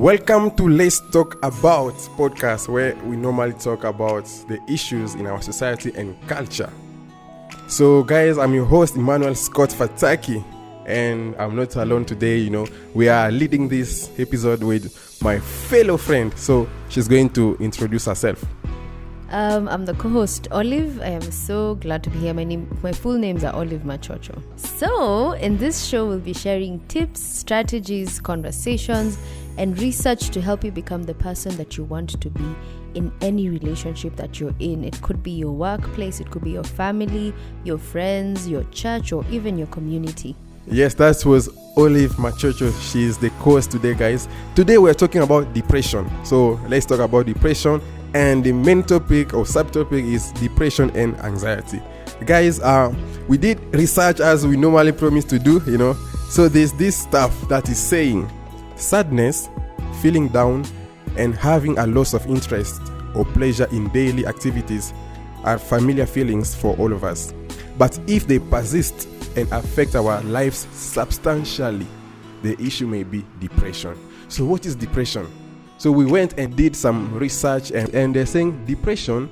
Welcome to Let's Talk About podcast, where we normally talk about the issues in our society and culture. So guys, I'm your host Emmanuel Scott Fataki, and I'm not alone today. We are leading this episode with my fellow friend, so she's going to introduce herself. I'm the co-host Olive. I am so glad to be here. My full names are Olive Machocho. So in this show, we'll be sharing tips, strategies, conversations, and research to help you become the person that you want to be in any relationship that you're in. It could be your workplace, it could be your family, your friends, your church, or even your community. Yes, that was Olive Machocho. She is the co-host today, guys. Today we're talking about depression. So let's talk about depression. And the main topic or subtopic is depression and anxiety. Guys, we did research as we normally promise to do, So there's this stuff that is saying sadness, feeling down, and having a loss of interest or pleasure in daily activities are familiar feelings for all of us. But if they persist and affect our lives substantially, the issue may be depression. So what is depression? So we went and did some research, and they're saying depression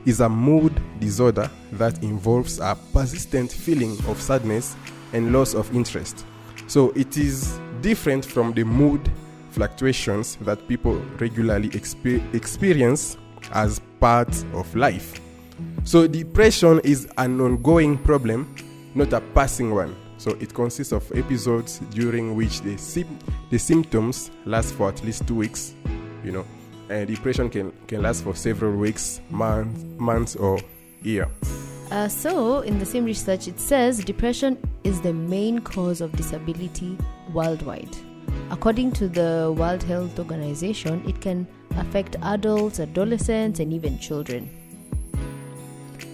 is a mood disorder that involves a persistent feeling of sadness and loss of interest. So it is different from the mood fluctuations that people regularly experience as part of life. So depression is an ongoing problem, not a passing one. So it consists of episodes during which the symptoms last for at least 2 weeks, and depression can last for several weeks, months or year. So in the same research, it says depression is the main cause of disability worldwide. According to the World Health Organization, it can affect adults, adolescents, and even children.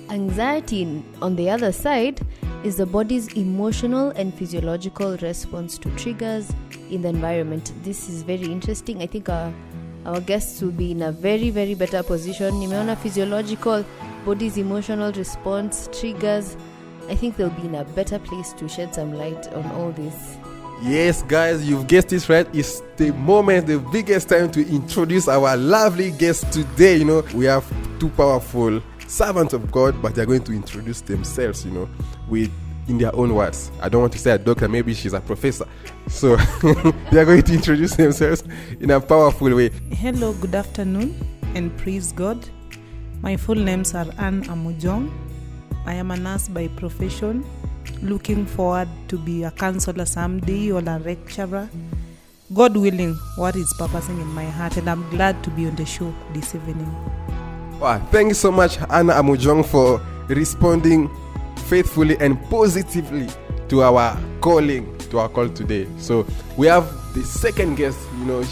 Anxiety, on the other side, is the body's emotional and physiological response to triggers in the environment. This is very interesting. I think our guests will be in a very, very better position. Nimeona physiological, body's emotional response, triggers. I think they'll be in a better place to shed some light on all this. Yes, guys, you've guessed it right. It's the moment, the biggest time to introduce our lovely guests today. We have two powerful servants of God, but they're going to introduce themselves, in their own words. I don't want to say a doctor, maybe she's a professor. So they're going to introduce themselves in a powerful way. Hello, good afternoon, and praise God. My full names are Anne Amujong. I am a nurse by profession, looking forward to be a counselor someday or a lecturer. God willing, what is purposing in my heart, and I'm glad to be on the show this evening. Wow, thank you so much, Anna Amujong, for responding faithfully and positively to our call today. So we have the second guest.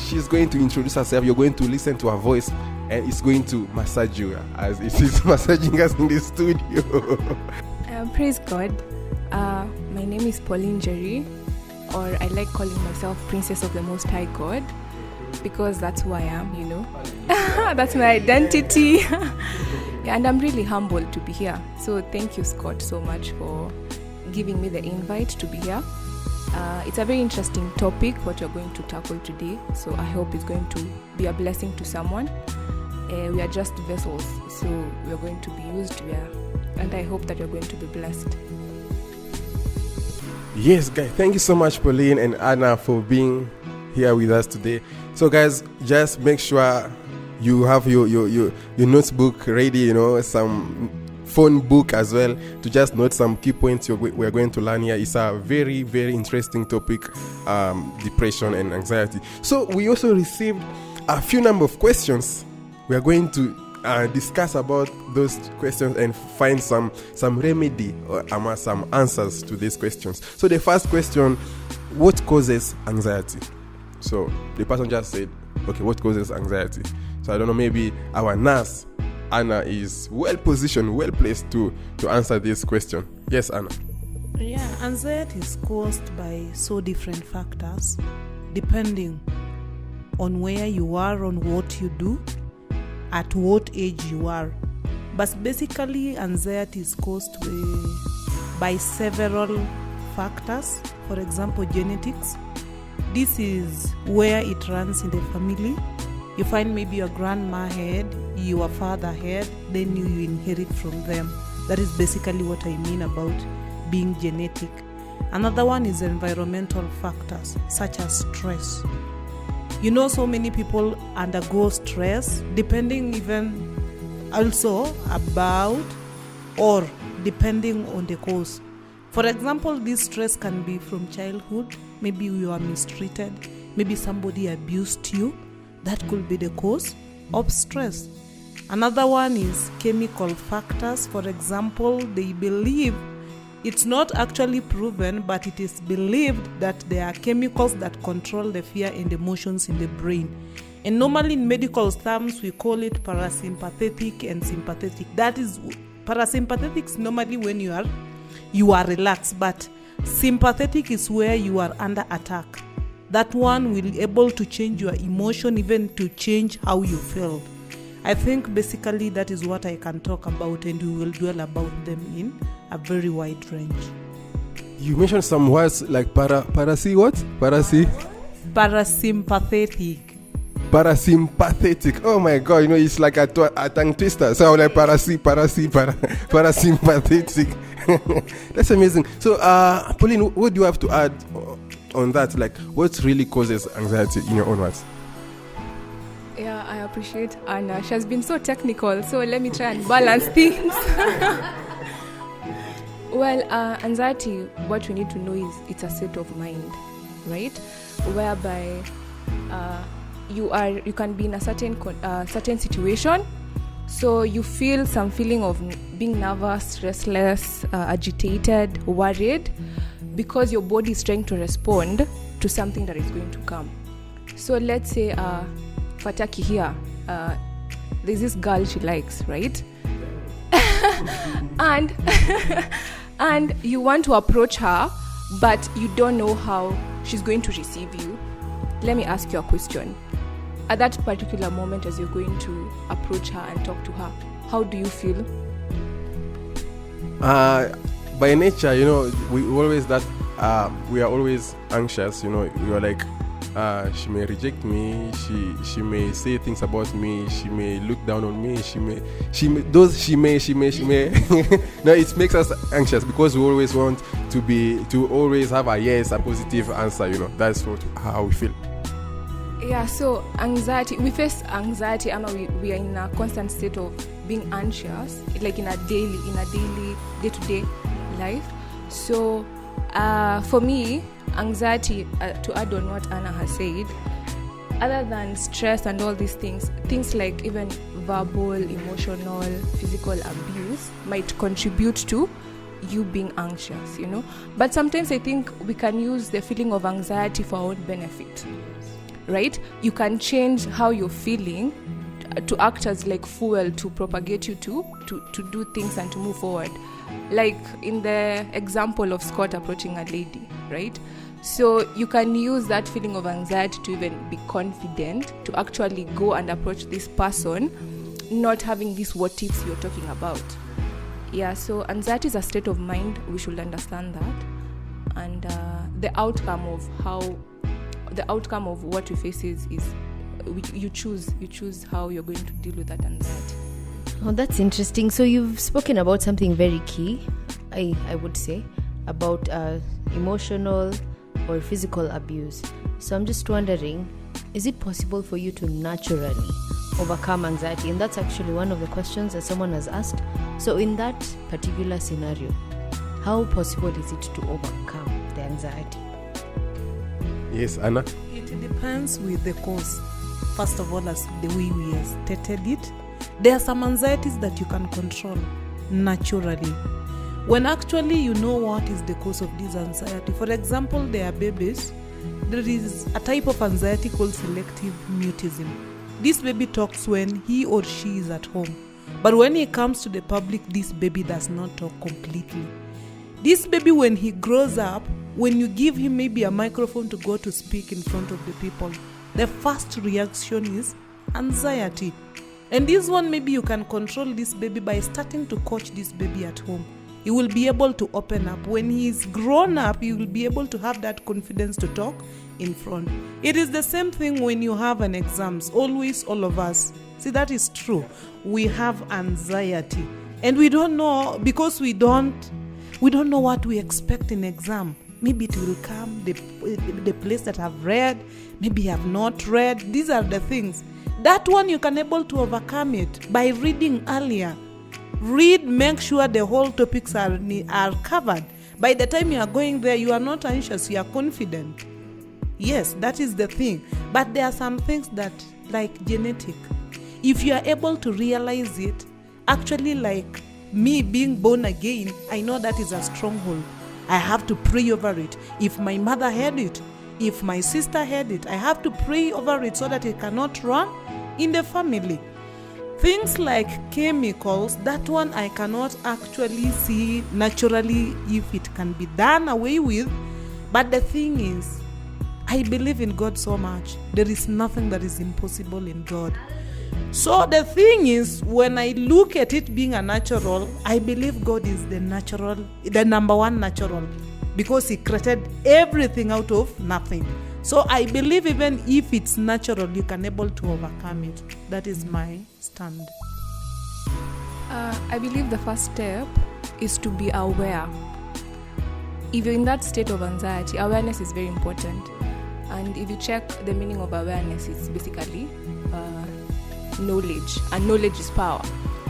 She's going to introduce herself. You're going to listen to her voice, and it's going to massage you as it is massaging us in the studio. Praise God. My name is Pauline Jerry, or I like calling myself Princess of the Most High God, because that's who I am, That's my identity. And I'm really humbled to be here. So thank you, Scott, so much for giving me the invite to be here. It's a very interesting topic, what you're going to tackle today. So I hope it's going to be a blessing to someone. We are just vessels, so we are going to be used, and I hope that you're going to be blessed. Yes, guys, thank you so much, Pauline and Anna, for being here with us today. So guys, just make sure you have your notebook ready, some phone book as well, to just note some key points we're going to learn here. It's a very, very interesting topic, depression and anxiety. So we also received a few number of questions. We are going to discuss about those questions and find some remedy or some answers to these questions. So the first question: what causes anxiety? So the person just said, okay, what causes anxiety? So I don't know, maybe our nurse Anna is well positioned, well placed to answer this question. Yes, Anna. Yeah, anxiety is caused by so different factors, depending on where you are, on what you do, at what age you are. But basically, anxiety is caused by several factors. For example, genetics. this is where it runs in the family. You find maybe your grandma had, your father had, then you inherit from them. That is basically what I mean about being genetic. Another one is environmental factors, such as stress. You know, so many people undergo stress, depending even also about or depending on the cause. For example, this stress can be from childhood. Maybe you are mistreated. Maybe somebody abused you. That could be the cause of stress. Another one is chemical factors. For example, they believe, it's not actually proven, but it is believed that there are chemicals that control the fear and emotions in the brain. And normally in medical terms, we call it parasympathetic and sympathetic. That is, parasympathetic is normally when you are relaxed, but sympathetic is where you are under attack. That one will be able to change your emotion, even to change how you feel. I think basically that is what I can talk about, and we will dwell about them in a very wide range. You mentioned some words like parasympathetic. Parasympathetic. Oh my God, you know, it's like a tongue twister. So I'm like parasympathetic. That's amazing. So, Pauline, what do you have to add on that? Like, what really causes anxiety in your own words? Yeah, I appreciate Anna. She has been so technical, so let me try and balance things. Well, anxiety, what we need to know is it's a state of mind, right? Whereby you can be in a certain situation, so you feel some feeling of being nervous, restless, agitated, worried, because your body is trying to respond to something that is going to come. So let's say Fataki here, there's this girl she likes, right? and you want to approach her, but you don't know how she's going to receive you. Let me ask you a question. At that particular moment, as you're going to approach her and talk to her, how do you feel? By nature, you know, we are always anxious. You know, we are like, she may reject me. She may say things about me. She may look down on me. She may. No, it makes us anxious because we always want to always have a yes, a positive answer. You know, that's how we feel. Yeah, so anxiety, we face anxiety, and we are in a constant state of being anxious, like in a daily day-to-day life. So for me, anxiety, to add on what Anna has said, other than stress and all these things like even verbal, emotional, physical abuse might contribute to you being anxious, you know. But sometimes I think we can use the feeling of anxiety for our own benefit. Right? You can change how you're feeling to act as like fuel to propagate you to do things and to move forward. Like in the example of Scott approaching a lady, right? So you can use that feeling of anxiety to even be confident to actually go and approach this person, not having these what ifs you're talking about. Yeah, so anxiety is a state of mind. We should understand that. And the outcome of what we face is you choose how you're going to deal with that anxiety. Oh, that's interesting. So you've spoken about something very key, I would say, about emotional or physical abuse. So I'm just wondering, is it possible for you to naturally overcome anxiety? And that's actually one of the questions that someone has asked. So in that particular scenario, how possible is it to overcome the anxiety? Yes, Anna? It depends with the cause. First of all, as the way we have stated it, there are some anxieties that you can control naturally. When actually you know what is the cause of this anxiety. For example, there are babies. There is a type of anxiety called selective mutism. This baby talks when he or she is at home. But when he comes to the public, this baby does not talk completely. This baby, when he grows up, when you give him maybe a microphone to go to speak in front of the people, the first reaction is anxiety. And this one, maybe you can control this baby by starting to coach this baby at home. he will be able to open up. When he's grown up, he will be able to have that confidence to talk in front. It is the same thing when you have an exams. Always, all of us. See, that is true. We have anxiety. And we don't know, because we don't know what we expect in exam. Maybe it will come, the place that I've read, maybe have not read. These are the things. That one you can able to overcome it by reading earlier. Read, make sure the whole topics are covered. By the time you are going there, you are not anxious, you are confident. Yes, that is the thing. But there are some things that, like genetic, if you are able to realize it, actually, like me being born again, I know that is a stronghold. I have to pray over it. If my mother had it, if my sister had it, I have to pray over it so that it cannot run in the family. Things like chemicals, that one I cannot actually see naturally if it can be done away with. But the thing is, I believe in God so much. There is nothing that is impossible in God. So the thing is, when I look at it being a natural, I believe God is the number one natural, because he created everything out of nothing. So I believe even if it's natural, you can able to overcome it. That is my stand. I believe the first step is to be aware. If you're in that state of anxiety, awareness is very important. And if you check the meaning of awareness, it's basically knowledge, and knowledge is power.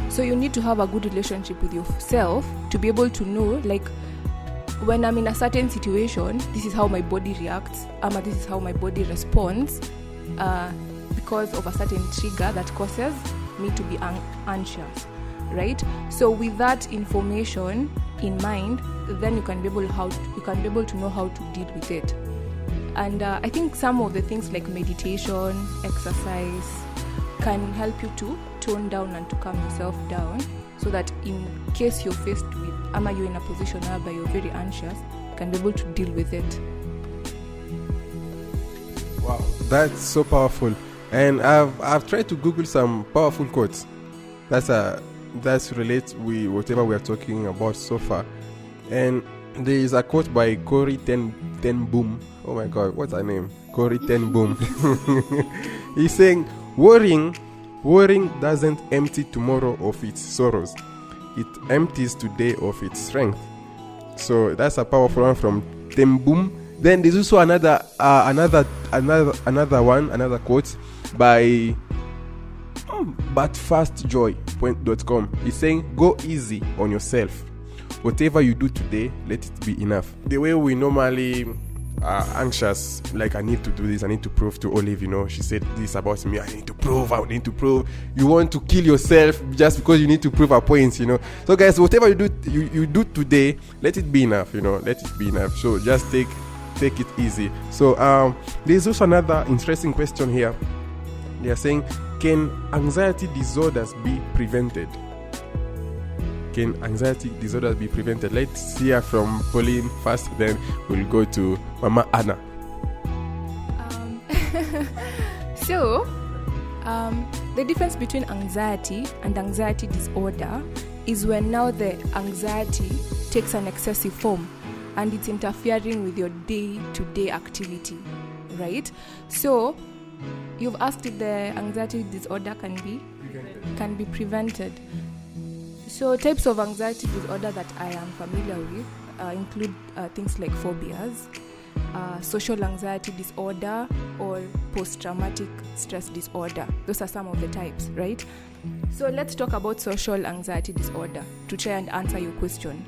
So you need to have a good relationship with yourself to be able to know, like, when I'm in a certain situation, this is how my body reacts, this is how my body responds because of a certain trigger that causes me to be anxious, right? So with that information in mind, then you can be able to know how to deal with it. And I think some of the things like meditation, exercise, can help you to tone down and to calm yourself down, so that in case you're faced with, you're in a position whereby you're very anxious, you can be able to deal with it. Wow, that's so powerful. And I've tried to Google some powerful quotes that's relate with whatever we are talking about so far. And there is a quote by Corrie ten Boom. Oh my God, what's her name? Corrie ten Boom. He's saying, Worrying doesn't empty tomorrow of its sorrows. It empties today of its strength. So that's a powerful one from Ten Boom. Then there's also another quote by butfastjoy.com. He's saying, go easy on yourself. Whatever you do today, let it be enough. The way we normally are anxious, like, I need to do this, I need to prove to Olive, she said this about me, I need to prove. You want to kill yourself just because you need to prove a point, So guys, whatever you do today, let it be enough, let it be enough. So just take it easy. So there's also another interesting question here. They are saying, can anxiety disorders be prevented? Can anxiety disorders be prevented? Let's hear from Pauline first, then we'll go to Mama Anna. The difference between anxiety and anxiety disorder is when now the anxiety takes an excessive form and it's interfering with your day-to-day activity, right? So you've asked if the anxiety disorder can be prevented. So types of anxiety disorder that I am familiar with include things like phobias, social anxiety disorder, or post-traumatic stress disorder. Those are some of the types, right? So let's talk about social anxiety disorder to try and answer your question.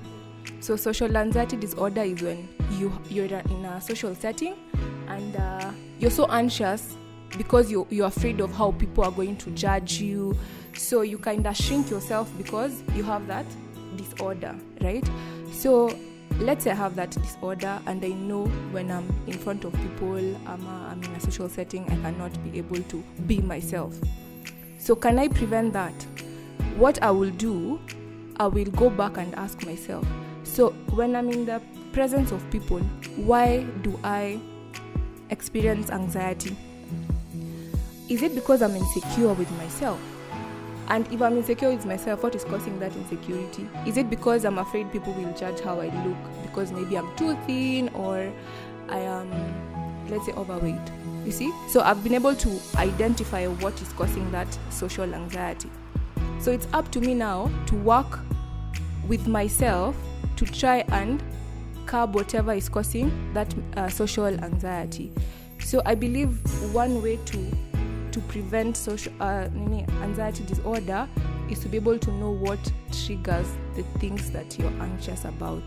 So social anxiety disorder is when you're in a social setting and you're so anxious because you're afraid of how people are going to judge you. So you kind of shrink yourself because you have that disorder, right? So let's say I have that disorder and I know when I'm in front of people, I'm in a social setting, I cannot be able to be myself. So can I prevent that? What I will do, I will go back and ask myself, so when I'm in the presence of people, why do I experience anxiety? Is it because I'm insecure with myself? And if I'm insecure with myself, what is causing that insecurity? Is it because I'm afraid people will judge how I look? Because maybe I'm too thin, or I am, let's say, overweight. You see? So I've been able to identify what is causing that social anxiety. So it's up to me now to work with myself to try and curb whatever is causing that social anxiety. So I believe one way to prevent social anxiety disorder is to be able to know what triggers the things that you're anxious about.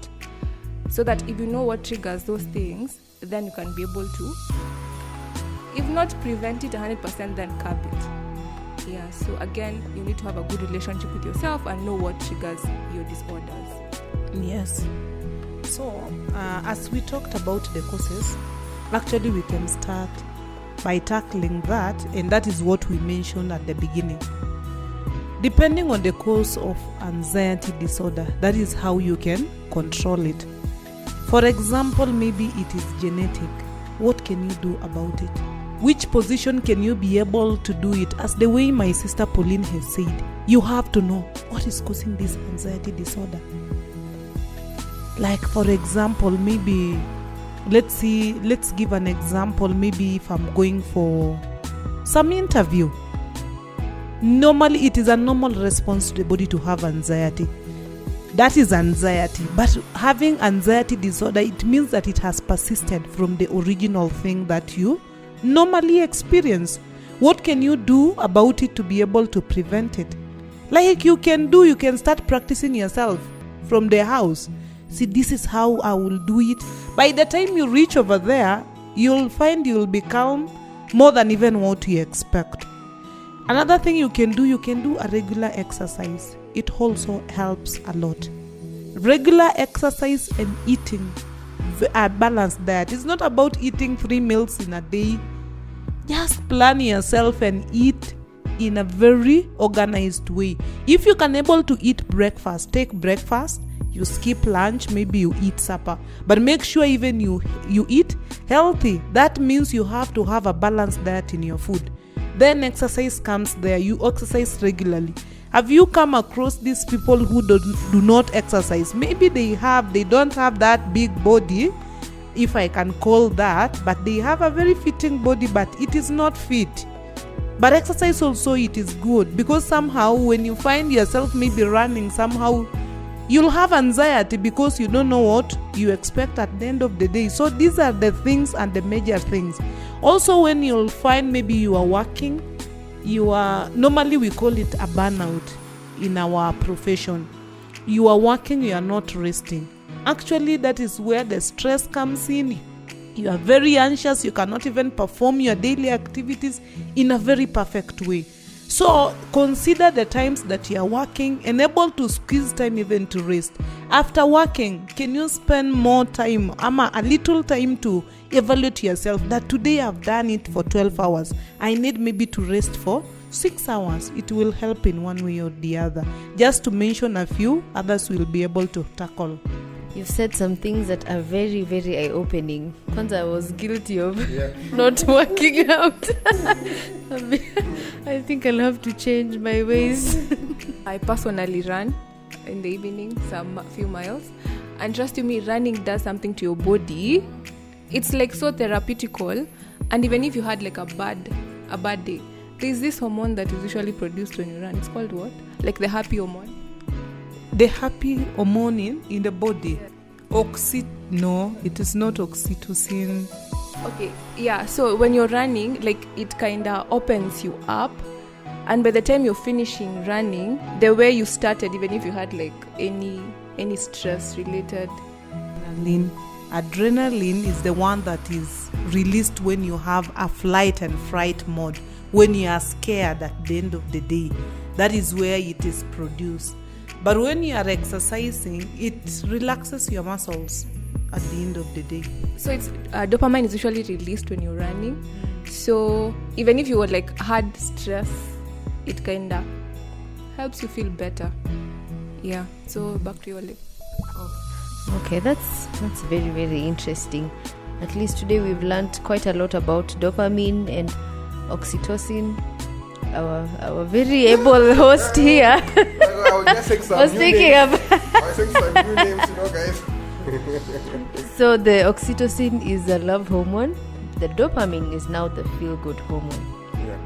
So that if you know what triggers those things, then you can be able to, if not prevent it 100%, then curb it. Yeah, so again, you need to have a good relationship with yourself and know what triggers your disorders. Yes. So, as we talked about the causes, actually we can start by tackling that, and that is what we mentioned at the beginning. Depending on the cause of anxiety disorder, that is how you can control it. For example, maybe it is genetic. What can you do about it? Which position can you be able to do it? As the way my sister Pauline has said, you have to know what is causing this anxiety disorder. Like, for example, maybe let's give an example. Maybe if I'm going for some interview, normally it is a normal response to the body to have anxiety. That is anxiety. But having anxiety disorder, it means that it has persisted from the original thing that you normally experience. What can you do about it to be able to prevent it? Like you can start practicing yourself from the house. See, this is how I will do it. By the time you reach over there, you'll find you'll be calm more than even what you expect. Another thing you can do a regular exercise. It also helps a lot. Regular exercise and eating a balanced diet. It's not about eating 3 meals in a day. Just plan yourself and eat in a very organized way. If you can able to eat breakfast, take breakfast. You skip lunch, maybe you eat supper. But make sure even you eat healthy. That means you have to have a balanced diet in your food. Then exercise comes there. You exercise regularly. Have you come across these people who do not exercise? Maybe they don't have that big body, if I can call that, but they have a very fitting body, but it is not fit. But exercise also, it is good, because somehow when you find yourself maybe running, somehow you'll have anxiety because you don't know what you expect at the end of the day. So these are the things and the major things. Also, when you'll find maybe you are working, normally we call it a burnout in our profession. You are working, you are not resting. Actually, that is where the stress comes in. You are very anxious, you cannot even perform your daily activities in a very perfect way. So consider the times that you are working and able to squeeze time even to rest. After working, can you spend more time, a little time to evaluate yourself that today I've done it for 12 hours. I need maybe to rest for 6 hours. It will help in one way or the other. Just to mention a few, others will be able to tackle. You've said some things that are very, very eye-opening. Once I was guilty of not working out. I think I'll have to change my ways. I personally run in the evening, few miles. And trust you me, running does something to your body. It's like so therapeutical. And even if you had like a bad day, there's this hormone that is usually produced when you run. It's called what? Like the happy hormone. The happy hormone in the body. No, it is not oxytocin. Okay, yeah, so when you're running, like it kind of opens you up, and by the time you're finishing running, the way you started, even if you had like any stress related. Adrenaline is the one that is released when you have a flight and fright mode, when you are scared at the end of the day. That is where it is produced. But when you are exercising, it relaxes your muscles at the end of the day. So it's dopamine is usually released when you're running. So even if you were like had stress, it kind of helps you feel better. Yeah. So back to your lip. Okay, that's very, very interesting. At least today we've learned quite a lot about dopamine and oxytocin. our very able host here. I was just saying some I was new thinking names. of. I was saying some new names, guys. So the oxytocin is the love hormone. The dopamine is now the feel-good hormone. Yeah.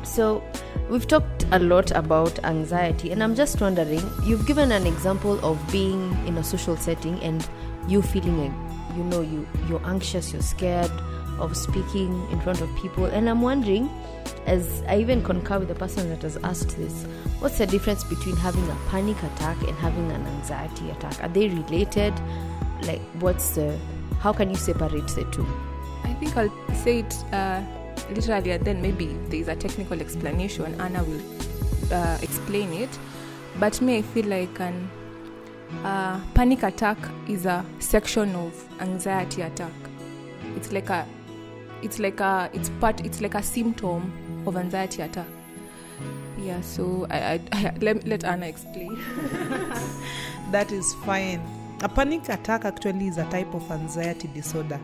So we've talked a lot about anxiety, and I'm just wondering, you've given an example of being in a social setting and you feeling like, you're anxious, you're scared of speaking in front of people. And I'm wondering, as I even concur with the person that has asked this, what's the difference between having a panic attack and having an anxiety attack? Are they related? Like, how can you separate the two? I think I'll say it literally, and then maybe there's a technical explanation. Anna will explain it. But me, I feel like an panic attack is a section of anxiety attack. It's like a symptom of anxiety attack. Yeah. So I let Anna explain. That is fine. A panic attack actually is a type of anxiety disorder,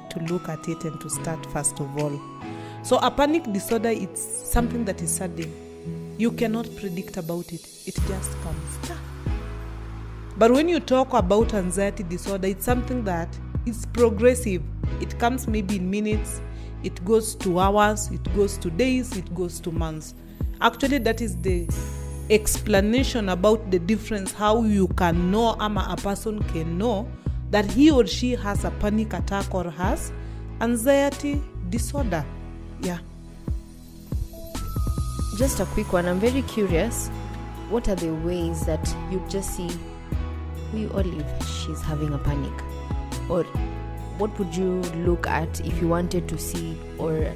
to look at it and to start first of all. So a panic disorder, it's something that is sudden. You cannot predict about it. It just comes. But when you talk about anxiety disorder, it's something that is progressive. It comes maybe in minutes, it goes to hours, it goes to days, it goes to months. Actually, that is the explanation about the difference, how you can know, a person can know that he or she has a panic attack or has anxiety disorder. Yeah. Just a quick one. I'm very curious. What are the ways that you just see, Olive, she's having a panic? Or what would you look at if you wanted to see, or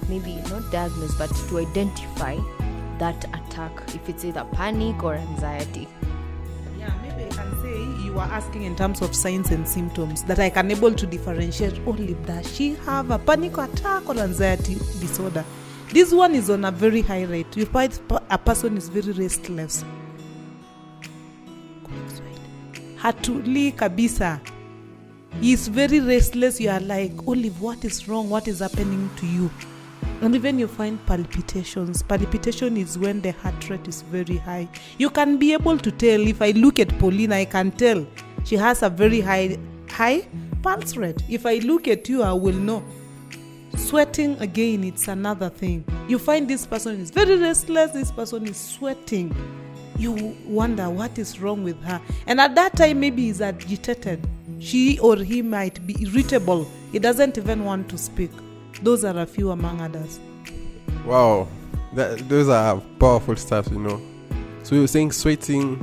maybe not diagnose, but to identify that attack, if it's either panic or anxiety? Yeah, maybe I can say you are asking in terms of signs and symptoms that I can able to differentiate. Olive, does she have a panic attack or anxiety disorder? This one is on a very high rate. You find a person is very restless. Hatuli kabisa. He is very restless. You are like, Olive, what is wrong? What is happening to you? And even you find palpitations. Palpitation is when the heart rate is very high. You can be able to tell. If I look at Pauline, I can tell she has a very high pulse rate. If I look at you, I will know. Sweating, again, it's another thing. You find this person is very restless. This person is sweating. You wonder what is wrong with her. And at that time, maybe he's agitated. She or he might be irritable. He doesn't even want to speak. Those are a few among others. Wow, those are powerful stuff, So you're saying sweating.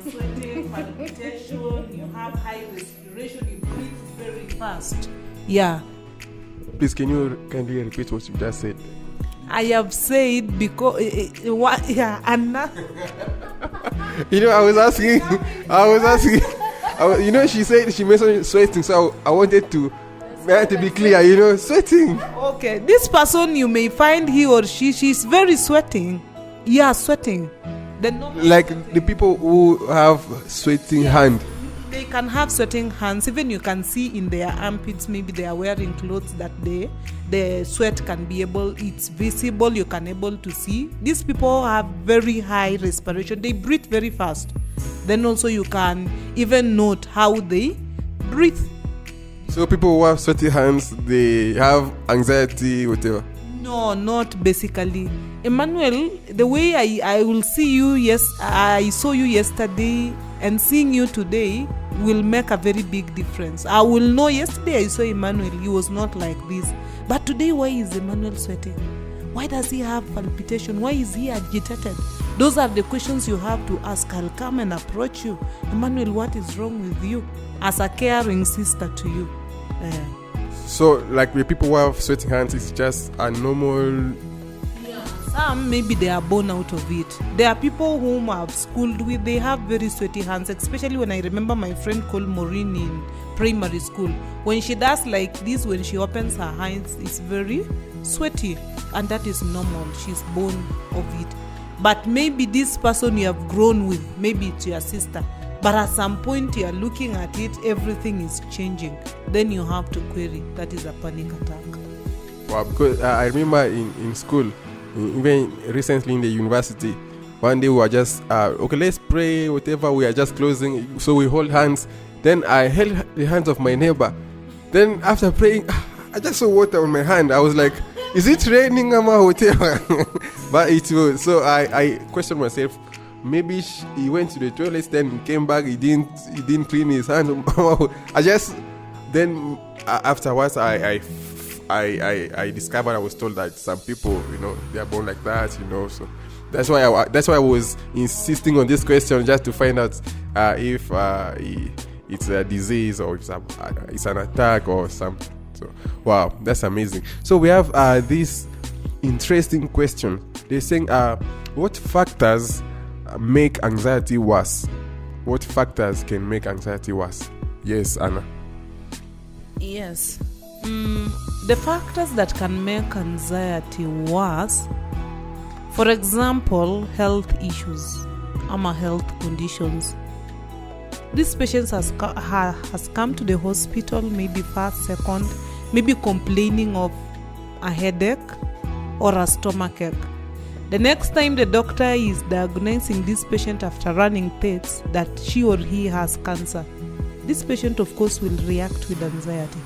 You're sweating, palpitation, you have high respiration, you breathe very fast. Yeah. Please, can you kindly repeat what you just said? I have said because Anna. I was asking. She said she mentioned sweating, so I wanted to be clear. Sweating. Okay, this person you may find he or she's very sweating. Yeah, sweating. Like the people who have sweating hand. They can have sweating hands. Even you can see in their armpits, maybe they are wearing clothes that the sweat can be it's visible, you can able to see. These people have very high respiration. They breathe very fast. Then also you can even note how they breathe. So people who have sweaty hands, they have anxiety, whatever? No, not basically. Emmanuel, the way I will see you, I saw you yesterday and seeing you today will make a very big difference. I will know yesterday I saw Emmanuel, he was not like this. But today, why is Emmanuel sweating? Why does he have palpitation? Why is he agitated? Those are the questions you have to ask. I'll come and approach you. Emmanuel, what is wrong with you? As a caring sister to you. So, like the people who have sweaty hands, it's just a normal... Some, maybe they are born out of it. There are people whom I've schooled with, they have very sweaty hands, especially when I remember my friend called Maureen in primary school. When she does like this, when she opens her hands, it's very sweaty. And that is normal. She's born of it. But maybe this person you have grown with, maybe it's your sister. But at some point you are looking at it, everything is changing. Then you have to query. That is a panic attack. Wow, because I remember in school, Even recently in the university, one day we were just, okay, let's pray, whatever, we are just closing. So we hold hands. Then I held the hands of my neighbor. Then after praying, I just saw water on my hand. I was like, is it raining, or whatever? But it was. So I questioned myself. Maybe he went to the toilet, then came back. He didn't clean his hands. Then afterwards, I discovered, I was told that some people, they are born like that, So that's why I was insisting on this question, just to find out if it's a disease or if it's an attack or something. So wow, that's amazing. So we have this interesting question. They're saying, what factors make anxiety worse? What factors can make anxiety worse? Yes, Anna. Yes. The factors that can make anxiety worse, for example, health issues, health conditions. This patient has come to the hospital, maybe first, second, maybe complaining of a headache or a stomachache. The next time the doctor is diagnosing this patient after running tests that she or he has cancer, this patient, of course, will react with anxiety.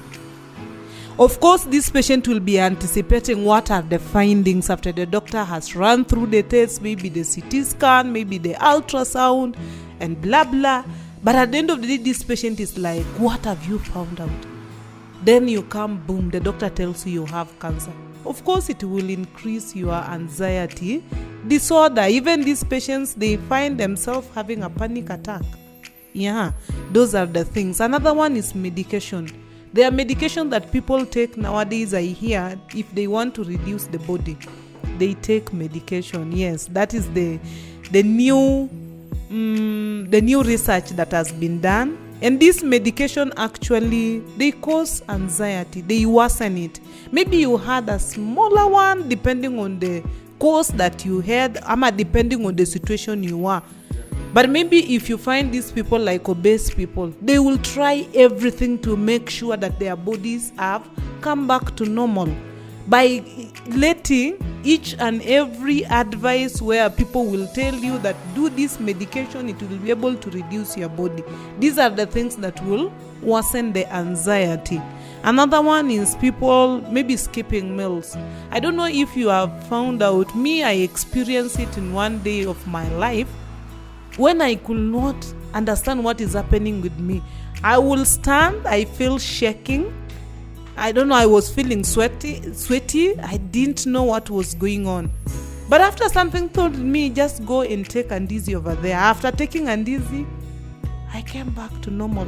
Of course, this patient will be anticipating what are the findings after the doctor has run through the tests, maybe the CT scan, maybe the ultrasound, and blah, blah. But at the end of the day, this patient is like, what have you found out? Then you come, boom, the doctor tells you you have cancer. Of course, it will increase your anxiety disorder. Even these patients, they find themselves having a panic attack. Yeah, those are the things. Another one is medication. There are medication that people take nowadays, I hear, if they want to reduce the body. They take medication. Yes, that is the new research that has been done. And this medication actually, they cause anxiety. They worsen it. Maybe you had a smaller one depending on the course that you had, depending on the situation you are. But maybe if you find these people like obese people, they will try everything to make sure that their bodies have come back to normal. By letting each and every advice where people will tell you that do this medication, it will be able to reduce your body. These are the things that will worsen the anxiety. Another one is people maybe skipping meals. I don't know if you have found out. Me, I experienced it in one day of my life when I could not understand what is happening with me. I will stand, I feel shaking. I don't know, I was feeling sweaty. I didn't know what was going on. But after something told me, just go and take Andizi over there. After taking Andizi, I came back to normal.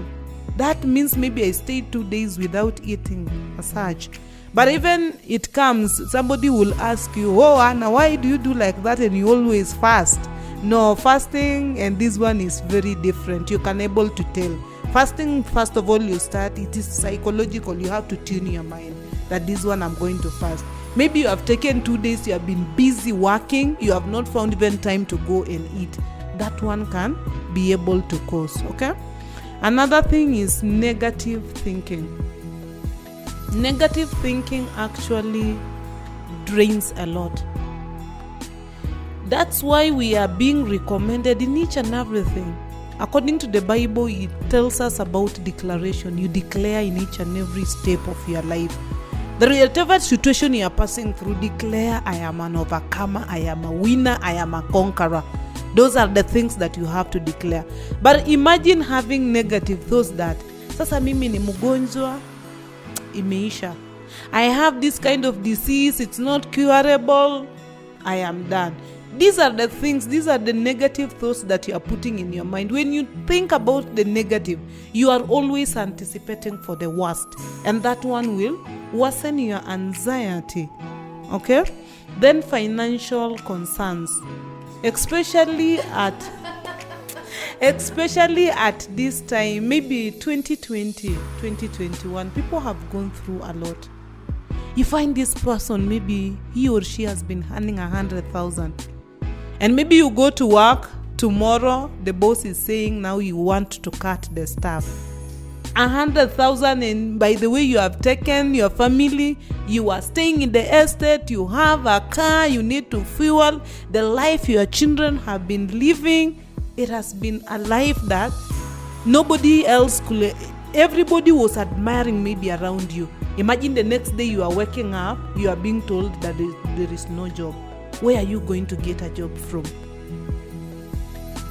That means maybe I stayed 2 days without eating as such. But even it comes, somebody will ask you, oh Anna, why do you do like that and you always fast? No, fasting and this one is very different. You can able to tell. Fasting, first of all, you start, it is psychological. You have to tune your mind that this one I'm going to fast. Maybe you have taken 2 days, you have been busy working, you have not found even time to go and eat. That one can be able to cause, okay? Another thing is negative thinking. Negative thinking actually drains a lot. That's why we are being recommended in each and everything. According to the Bible, it tells us about declaration. You declare in each and every step of your life. Whatever situation you are passing through, declare, I am an overcomer, I am a winner, I am a conqueror. Those are the things that you have to declare. But imagine having negative thoughts that, sasa mimi ni mgonjwa, imeisha. I have this kind of disease, it's not curable, I am done. These are the things, these are the negative thoughts that you are putting in your mind. When you think about the negative, you are always anticipating for the worst. And that one will worsen your anxiety. Okay? Then financial concerns. Especially at this time, maybe 2020, 2021, people have gone through a lot. You find this person, maybe he or she has been earning 100,000. And maybe you go to work tomorrow, the boss is saying now you want to cut the staff. 100,000, and by the way you have taken your family, you are staying in the estate, you have a car, you need to fuel the life your children have been living. It has been a life that nobody else could. Everybody was admiring maybe around you. Imagine the next day you are waking up, you are being told that there is no job. Where are you going to get a job from?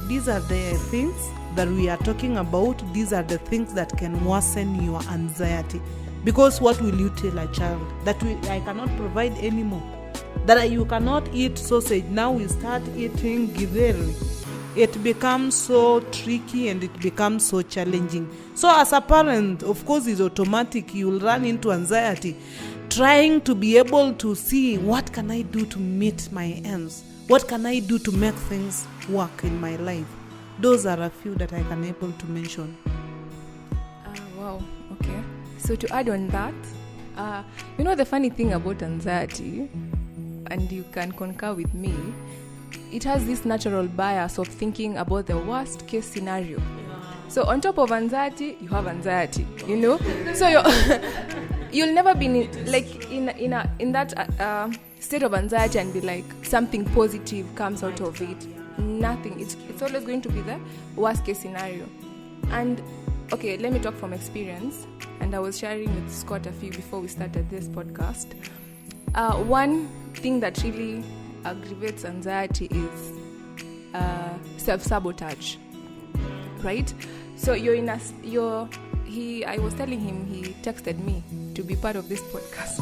These are the things that we are talking about. These are the things that can worsen your anxiety. Because what will you tell a child? That I cannot provide anymore. That you cannot eat sausage. Now we start eating githeri. It becomes so tricky and it becomes so challenging. So as a parent, of course, it's automatic. You will run into anxiety, trying to be able to see, what can I do to meet my ends? What can I do to make things work in my life? Those are a few that I can able to mention. Wow, okay. So to add on that, the funny thing about anxiety, and you can concur with me, it has this natural bias of thinking about the worst case scenario. So on top of anxiety, you have anxiety, So you'll never be in that state of anxiety and be like, something positive comes out of it. Nothing. It's always going to be the worst case scenario. And okay, let me talk from experience. And I was sharing with Scott a few before we started this podcast. One thing that really aggravates anxiety is self-sabotage, right? So I was telling him, he texted me to be part of this podcast.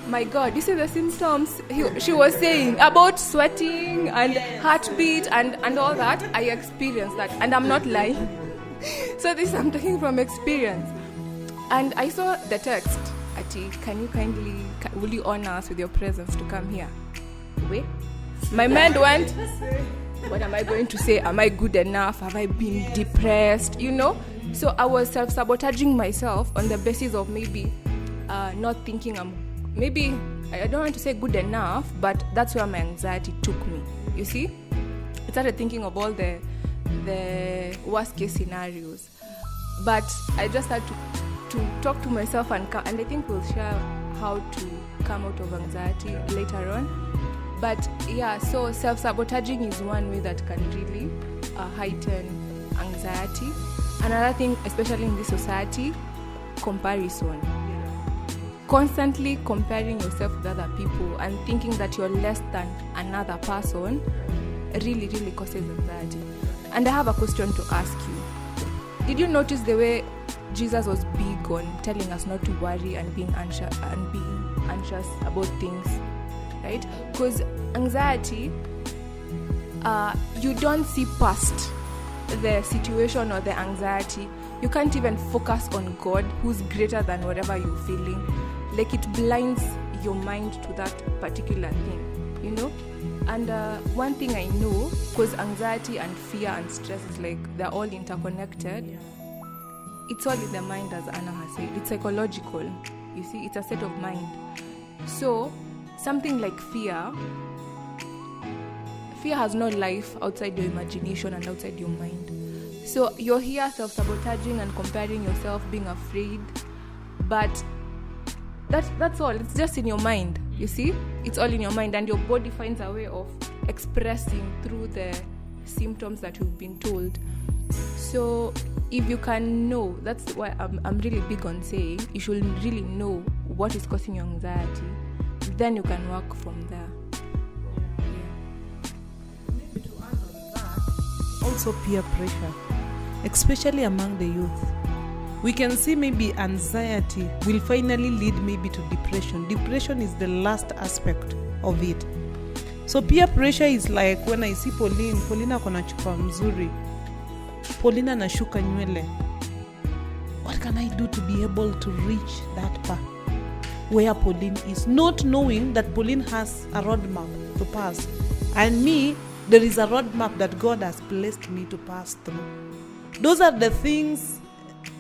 My God, you see the symptoms she was saying about sweating and heartbeat and all that. I experienced that, and I'm not lying. So this I'm talking from experience. And I saw the text, Ati, will you honor us with your presence to come here? Wait, my mind went, what am I going to say? Am I good enough? Have I been depressed? So I was self-sabotaging myself on the basis of maybe not thinking I don't want to say good enough, but that's where my anxiety took me. You see, I started thinking of all the worst case scenarios, but I just had to talk to myself and I think we'll share how to come out of anxiety later on. But yeah, so self-sabotaging is one way that can really heighten anxiety. Another thing, especially in this society, comparison. Constantly comparing yourself with other people and thinking that you're less than another person really, really causes anxiety. And I have a question to ask you. Did you notice the way Jesus was big on telling us not to worry and being anxious about things? Right? Because anxiety, you don't see past the situation or the anxiety. You can't even focus on God, who's greater than whatever you're feeling. Like, it blinds your mind to that particular thing, And one thing I know, because anxiety and fear and stress is they're all interconnected. It's all in the mind, as Anna has said. It's psychological. You see, it's a state of mind. So something like fear has no life outside your imagination and outside your mind. So you're here self-sabotaging and comparing yourself, being afraid, but that's all. It's just in your mind, you see? It's all in your mind, and your body finds a way of expressing through the symptoms that you've been told. So if you can know, that's why I'm really big on saying you should really know what is causing your anxiety. Then you can work from there. Maybe to add on that, also peer pressure, especially among the youth. We can see maybe anxiety will finally lead maybe to depression. Depression is the last aspect of it. So peer pressure is like when I see Paulina kona chupa mzuri, Paulina nashuka nywele. What can I do to be able to reach that path where Pauline is, not knowing that Pauline has a roadmap to pass, and me, there is a roadmap that God has blessed me to pass through. Those are the things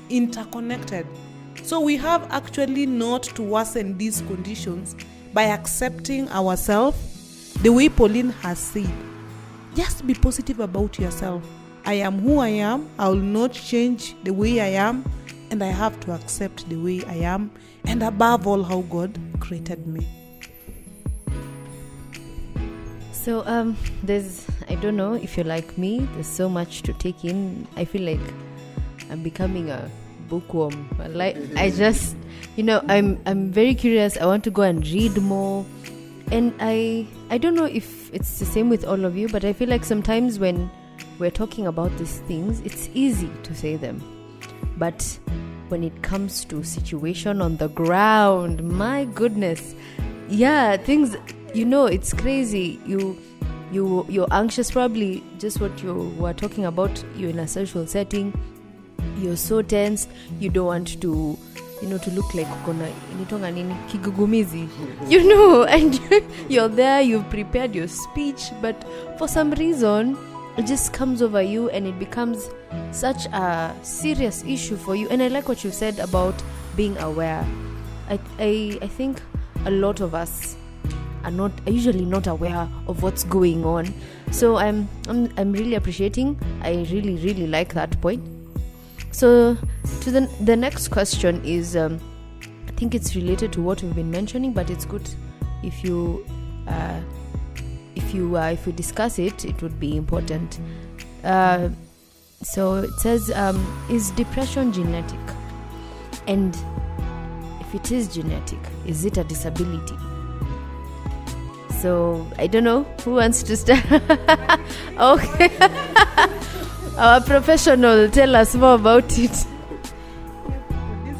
interconnected. So we have actually not to worsen these conditions by accepting ourselves the way Pauline has said. Just be positive about yourself. I am who I am. I will not change the way I am. and I have to accept the way I am, and above all, how God created me. So I don't know if you're like me, there's so much to take in. I feel like I'm becoming a bookworm. I'm very curious. I want to go and read more. And I don't know if it's the same with all of you, but I feel like sometimes when we're talking about these things, it's easy to say them. But when it comes to situation on the ground, my goodness, things, it's crazy. You're anxious, probably just what you were talking about. You're in a social setting, you're so tense, you don't want to look like kigugumizi, and you're there, you've prepared your speech, but for some reason it just comes over you and it becomes such a serious issue for you. And I like what you said about being aware. I think a lot of us are usually not aware of what's going on. So I'm really appreciating. I really, really like that point. So to the next question is, I think it's related to what we've been mentioning, but it's good if you discuss it. It would be important. So it says, is depression genetic? And if it is genetic, is it a disability? So I don't know who wants to start. Okay. Our professional, tell us more about it. This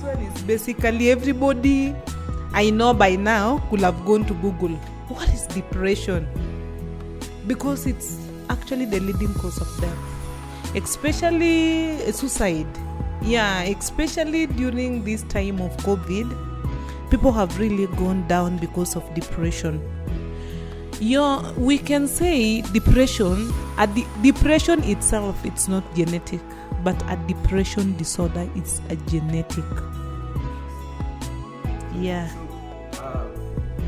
one is basically everybody I know by now could have gone to Google. What is depression? Because it's actually the leading cause of death, especially suicide. Yeah, especially during this time of COVID, people have really gone down because of depression. We can say depression itself, it's not genetic, but a depression disorder is a genetic. Yeah.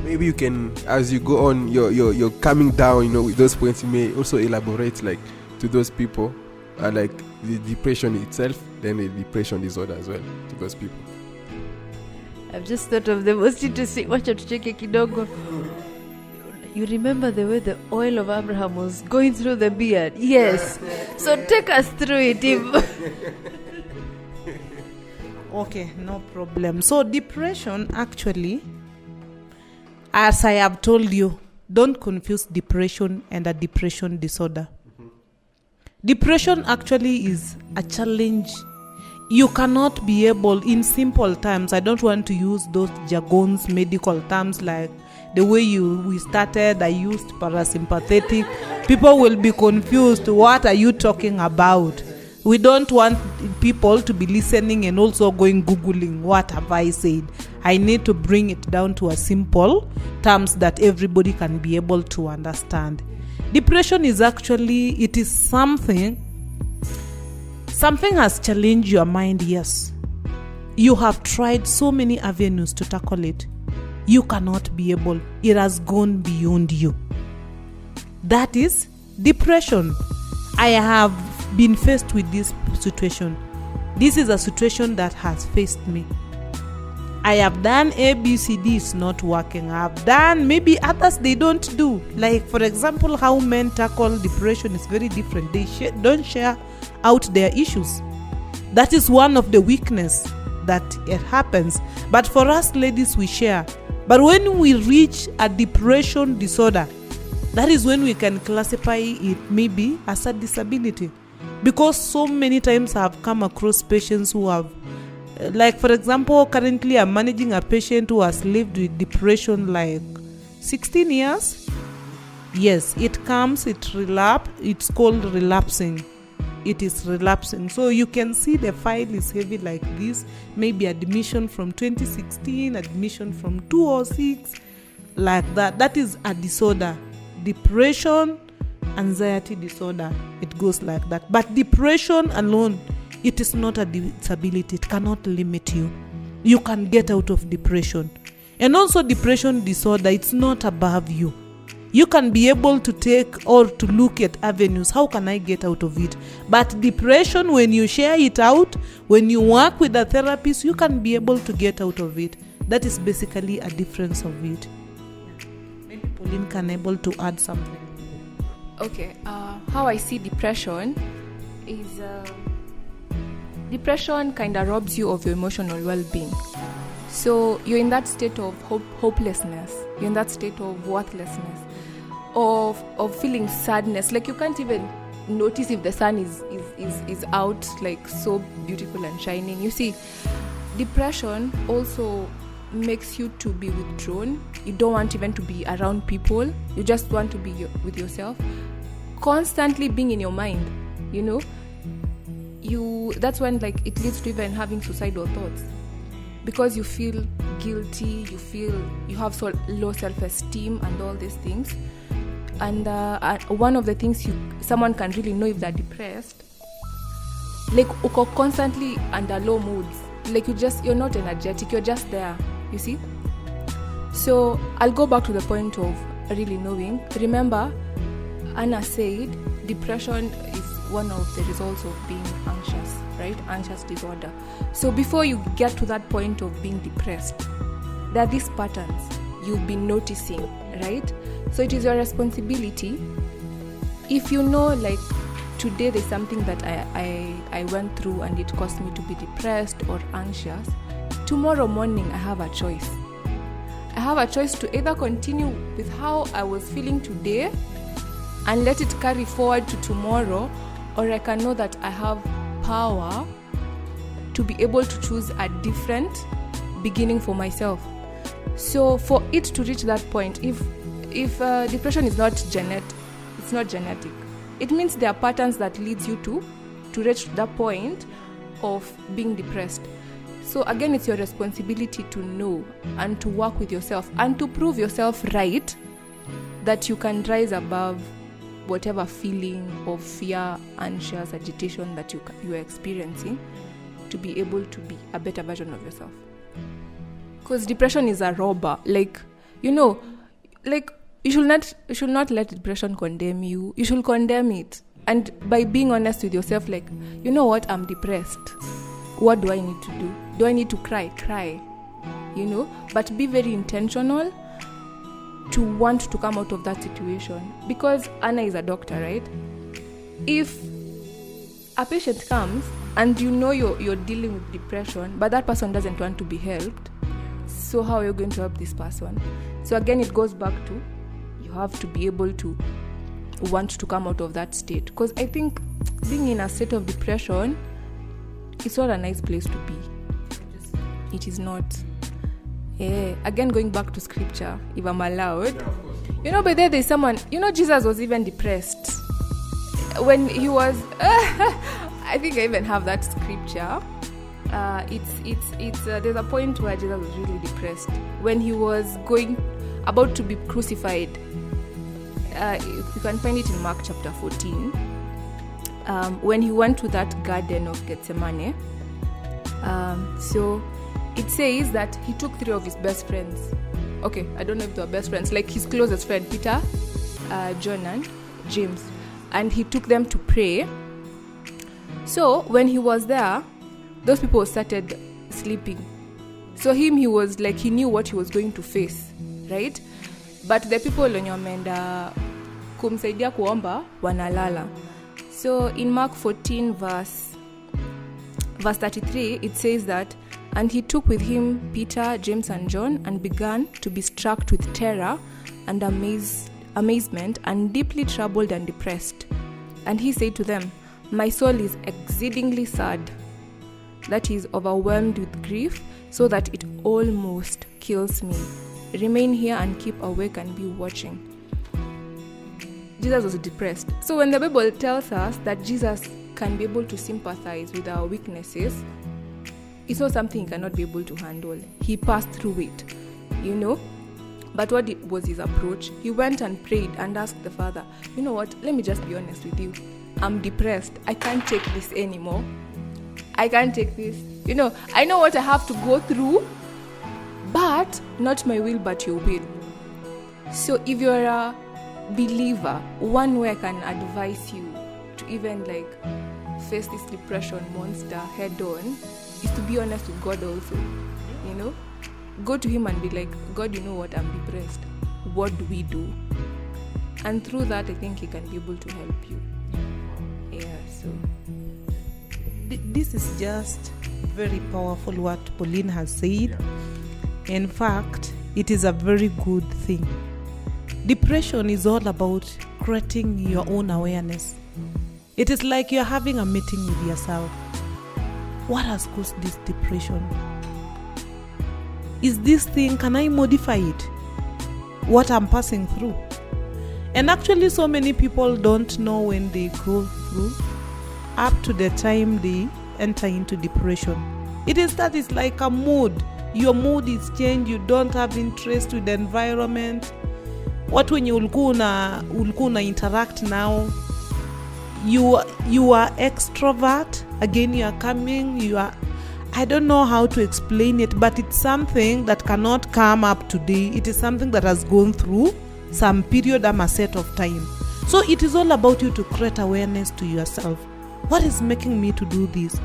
Maybe you can, as you go on, you're coming down, with those points, you may also elaborate to those people, like the depression itself, then the depression disorder as well to those people. I've just thought of the most interesting. Wacha tucheke kidogo. You remember the way the oil of Abraham was going through the beard? Yes. So take us through it. Okay, no problem. So depression actually, as I have told you, don't confuse depression and a depression disorder. Depression actually is a challenge. You cannot be able, in simple terms, I don't want to use those jargons, medical terms like the way we started, I used parasympathetic. People will be confused. What are you talking about? We don't want people to be listening and also going Googling, what have I said? I need to bring it down to a simple terms that everybody can be able to understand. Depression is actually, it is something has challenged your mind, yes. You have tried so many avenues to tackle it. You cannot be able. It has gone beyond you. That is depression. I have been faced with this situation. This is a situation that has faced me. I have done A, B, C, D, it's not working. I have done maybe others they don't do. Like for example, how men tackle depression is very different. They don't share out their issues. That is one of the weakness that it happens. But for us ladies, we share. But when we reach a depression disorder, that is when we can classify it maybe as a disability. Because so many times I have come across patients who have, like for example, currently I'm managing a patient who has lived with depression like 16 years. Yes, it comes, it's called relapsing. It is relapsing. So you can see the file is heavy like this. Maybe admission from 2016, admission from 2006, like that. That is a disorder. Depression, anxiety disorder. It goes like that. But depression alone, it is not a disability. It cannot limit you. You can get out of depression. And also depression disorder, it's not above you. you can be able to take or to look at avenues. How can I get out of it? But depression, when you share it out, when you work with a therapist, you can be able to get out of it. That is basically a difference of it. Maybe Pauline can able to add something. Okay, how I see depression is depression kind of robs you of your emotional well-being. So you're in that state of hopelessness, you're in that state of worthlessness, of feeling sadness. Like you can't even notice if the sun is out, like so beautiful and shining. You see, depression also makes you to be withdrawn. You don't want even to be around people. You just want to be with yourself, constantly being in your mind, you know. That's when like it leads to even having suicidal thoughts, because you feel guilty, you have so low self-esteem and all these things. And one of the things someone can really know if they're depressed, like uko constantly under low moods, like you're not energetic, you're just there, you see. So I'll go back to the point of really knowing. Remember, Anna said depression is one of the results of being anxious, right? Anxious disorder. So before you get to that point of being depressed, there are these patterns you've been noticing, right? So it is your responsibility. If you know, like, today there's something that I went through and it caused me to be depressed or anxious, tomorrow morning I have a choice. I have a choice to either continue with how I was feeling today and let it carry forward to tomorrow, or I can know that I have power to be able to choose a different beginning for myself. So for it to reach that point, if depression is not genetic, it means there are patterns that leads you to reach that point of being depressed. So again, it's your responsibility to know and to work with yourself and to prove yourself right that you can rise above whatever feeling of fear, anxious, agitation that you are experiencing, to be able to be a better version of yourself. Because depression is a robber. Like, you know, like you should not let depression condemn you. You should condemn it. And by being honest with yourself, like, you know what, I'm depressed. What do I need to do? Do I need to cry? Cry. You know? But be very intentional to want to come out of that situation. Because Anna is a doctor, right? If a patient comes and you know you're dealing with depression, but that person doesn't want to be helped, so how are you going to help this person? So again, it goes back to you have to be able to want to come out of that state. Because I think being in a state of depression, it's not a nice place to be. It is not. Again, going back to scripture, if I'm allowed. Yeah, of course. You know, but there's someone, you know, Jesus was even depressed. When he was, I think I even have that scripture. There's a point where Jesus was really depressed. When he was about to be crucified. You can find it in Mark chapter 14. When he went to that garden of Gethsemane. So it says that he took 3 of his best friends. Okay, I don't know if they were best friends, like his closest friend, Peter, John and James. And he took them to pray. So when he was there, those people started sleeping. So he was like, he knew what he was going to face, right? But the people wenye wameenda kumsaidia kuomba wanalala. So in Mark 14 verse 33, it says that, and he took with him Peter, James and John, and began to be struck with terror and amazement, and deeply troubled and depressed. And he said to them, my soul is exceedingly sad, that is overwhelmed with grief, so that it almost kills me. Remain here and keep awake and be watching. Jesus was depressed. So when the Bible tells us that Jesus can be able to sympathize with our weaknesses, it's not something he cannot be able to handle. He passed through it, you know. But what was his approach? He went and prayed and asked the Father, you know what, let me just be honest with you. I'm depressed. I can't take this anymore. I can't take this. You know, I know what I have to go through, but not my will, but your will. So if you're believer, one way I can advise you to even like face this depression monster head on is to be honest with God also. You know, go to him and be like, God, you know what, I'm depressed. What do we do? And through that, I think he can be able to help you. Yeah, so This is just very powerful what Pauline has said. In fact, it is a very good thing. Depression is all about creating your own awareness. It is like you're having a meeting with yourself. What has caused this depression? Is this thing, can I modify it? What I'm passing through? And actually, so many people don't know when they go through up to the time they enter into depression. It is that it's like a mood. Your mood is changed. You don't have interest with the environment. What when you ulkuna interact now? You are extrovert. Again, you are coming. You are. I don't know how to explain it, but it's something that cannot come up today. It is something that has gone through some period and a set of time. So it is all about you to create awareness to yourself. What is making me to do this?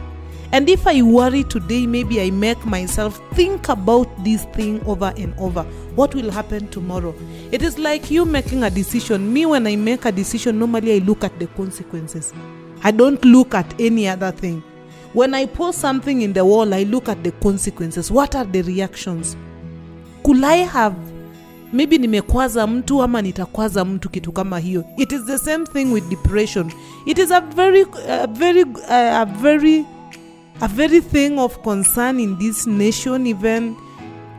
And if I worry today, maybe I make myself think about this thing over and over. What will happen tomorrow? It is like you making a decision. Me, when I make a decision, normally I look at the consequences. I don't look at any other thing. When I post something in the wall, I look at the consequences. What are the reactions? Could I have maybe nimekwaza mtu ama nitakwaza mtu kitu kama hiyo? It is the same thing with depression. It is a very thing of concern in this nation, even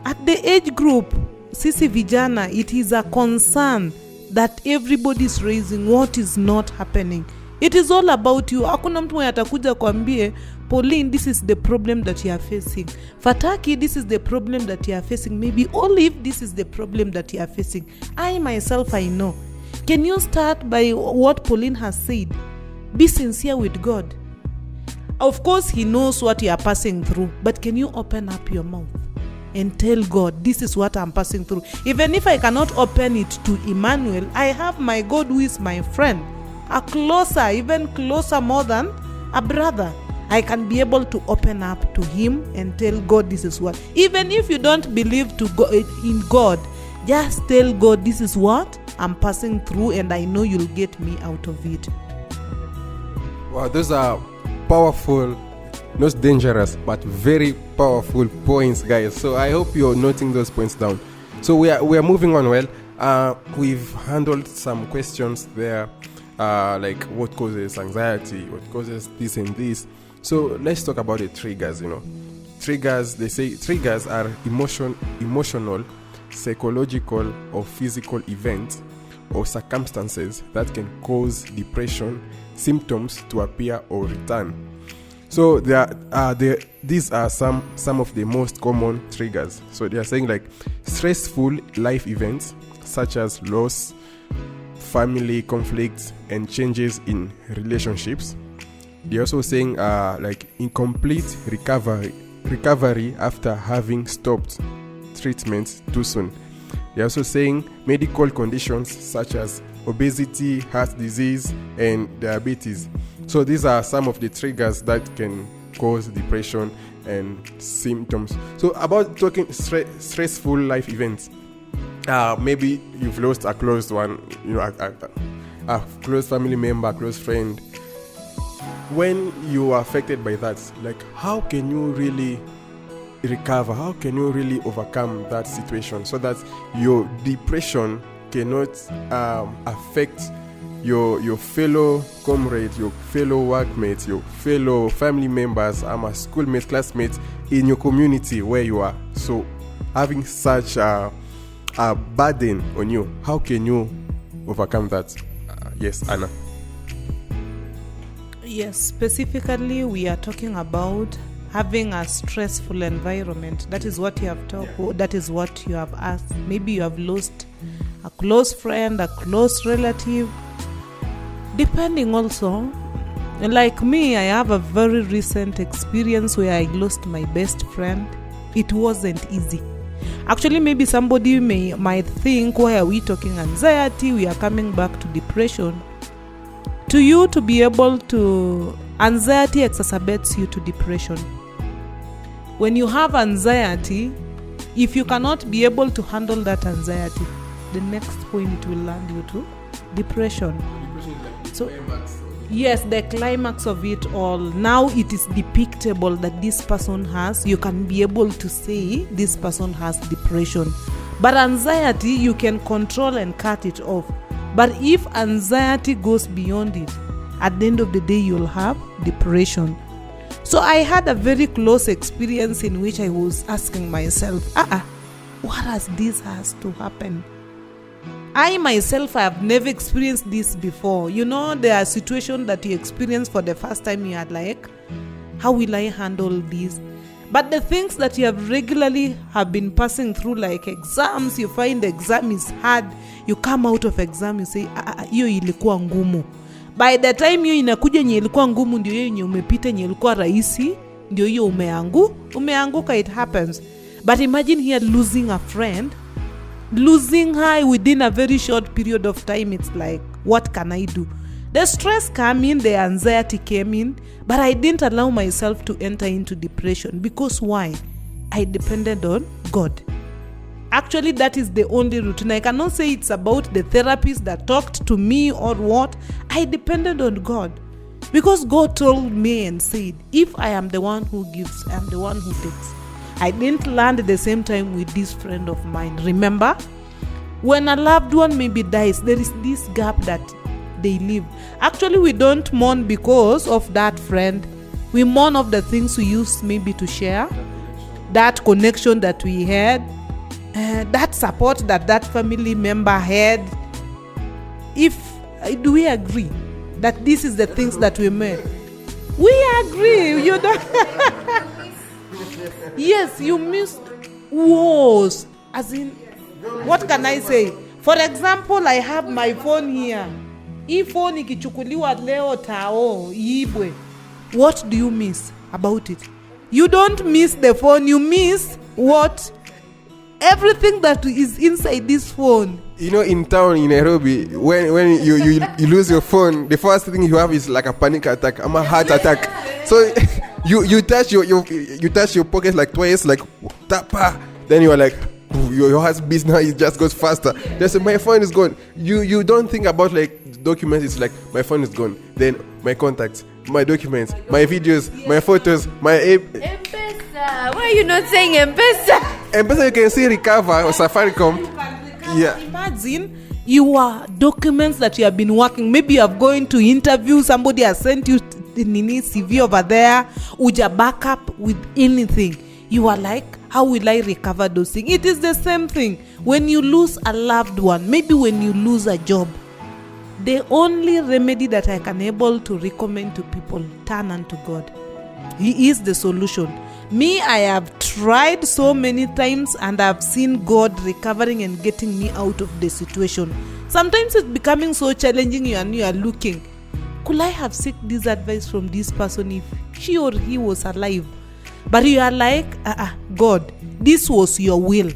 at the age group. Sisi vijana, it is a concern that everybody is raising. What is not happening? It is all about you. Hakuna mtu mwenye atakuja kwambie, Pauline, this is the problem that you are facing. Fataki, this is the problem that you are facing. Maybe Olive, this is the problem that you are facing. I myself, I know. Can you start by what Pauline has said? Be sincere with God. Of course, he knows what you are passing through. But can you open up your mouth and tell God, this is what I'm passing through? Even if I cannot open it to Emmanuel, I have my God who is my friend. A closer, even closer more than a brother. I can be able to open up to him and tell God, this is what. Even if you don't believe in God, just tell God, this is what I'm passing through, and I know you'll get me out of it. Wow, those are powerful, not dangerous, but very powerful points, guys. So I hope you're noting those points down. So we are moving on. Well, we've handled some questions there, like what causes anxiety, what causes this and this. So let's talk about the triggers. Triggers. They say triggers are emotional, psychological, or physical events or circumstances that can cause depression symptoms to appear or return. So these are some of the most common triggers. So they are saying like stressful life events such as loss, family conflicts, and changes in relationships. They're also saying like incomplete recovery after having stopped treatment too soon. They're also saying medical conditions such as obesity, heart disease, and diabetes. So these are some of the triggers that can cause depression and symptoms. So about talking stressful life events, maybe you've lost a close one, a close family member, close friend. When you are affected by that, like how can you really recover? How can you really overcome that situation so that your depression cannot affect your fellow comrades, your fellow workmates, your fellow family members, schoolmates, classmates in your community where you are? So having such a burden on you, how can you overcome that? Yes, Anna. Yes, specifically we are talking about having a stressful environment. That is what you have talked. That is what you have asked. Maybe you have lost a close friend, a close relative. Depending also, like me, I have a very recent experience where I lost my best friend. It wasn't easy. Actually, maybe somebody might think, why are we talking anxiety? We are coming back to depression. To you to be able to, anxiety exacerbates you to depression. When you have anxiety, if you cannot be able to handle that anxiety, the next point it will land you to depression. So, yes, the climax of it all. Now it is depictable that this person has, you can be able to say this person has depression. But anxiety, you can control and cut it off. But if anxiety goes beyond it, at the end of the day, you'll have depression. So I had a very close experience in which I was asking myself, what has to happen? I myself have never experienced this before. You know, there are situations that you experience for the first time. You are like, how will I handle this? But the things that you have regularly have been passing through, like exams, you find the exam is hard. You come out of exam, you say, hiyo ilikuwa ngumu. By the time hiyo inakuja nye ilikuwa ngumu, ndio hiyo nye umepita nye ilikuwa rahisi, ndio hiyo umeanguka, it happens. But imagine here losing a friend, losing her within a very short period of time. It's like, what can I do? The stress came in, the anxiety came in, but I didn't allow myself to enter into depression. Because why? I depended on God. Actually, that is the only routine. I cannot say it's about the therapist that talked to me or what. I depended on God. Because God told me and said, if I am the one who gives, I am the one who takes. I didn't land at the same time with this friend of mine. Remember, when a loved one maybe dies, there is this gap that they live. Actually, we don't mourn because of that friend. We mourn of the things we used maybe to share, that connection that we had, that support that family member had. Do we agree that this is the things that we made? We agree, you know. Yes, you missed wars. As in, what can I say? For example, I have my phone here. Hii phone ikichukuliwa leo tao iibwe. What do you miss about it? You don't miss the phone, you miss what? Everything that is inside this phone. You know, in town in Nairobi, when you lose your phone, the first thing you have is like a panic attack, a heart attack. So you touch your pocket like twice, like tapa. Then you are like, your heart's beat now. It just goes faster. They say my phone is gone. You don't think about like documents. It's like my phone is gone. Then my contacts, my documents, my videos, my photos, my M-Pesa. Why are you not saying M-Pesa? M-Pesa you can see recover or Safaricom. Yeah. Imagine your documents that you have been working. Maybe you have going to interview. Somebody has sent you the CV over there. Uja backup with anything. You are like, how will I recover those things? It is the same thing. When you lose a loved one, maybe when you lose a job, the only remedy that I can able to recommend to people, turn unto God. He is the solution. Me, I have tried so many times and I've seen God recovering and getting me out of the situation. Sometimes it's becoming so challenging and you are looking, could I have seek this advice from this person if she or he was alive? But you are like, God, this was your will.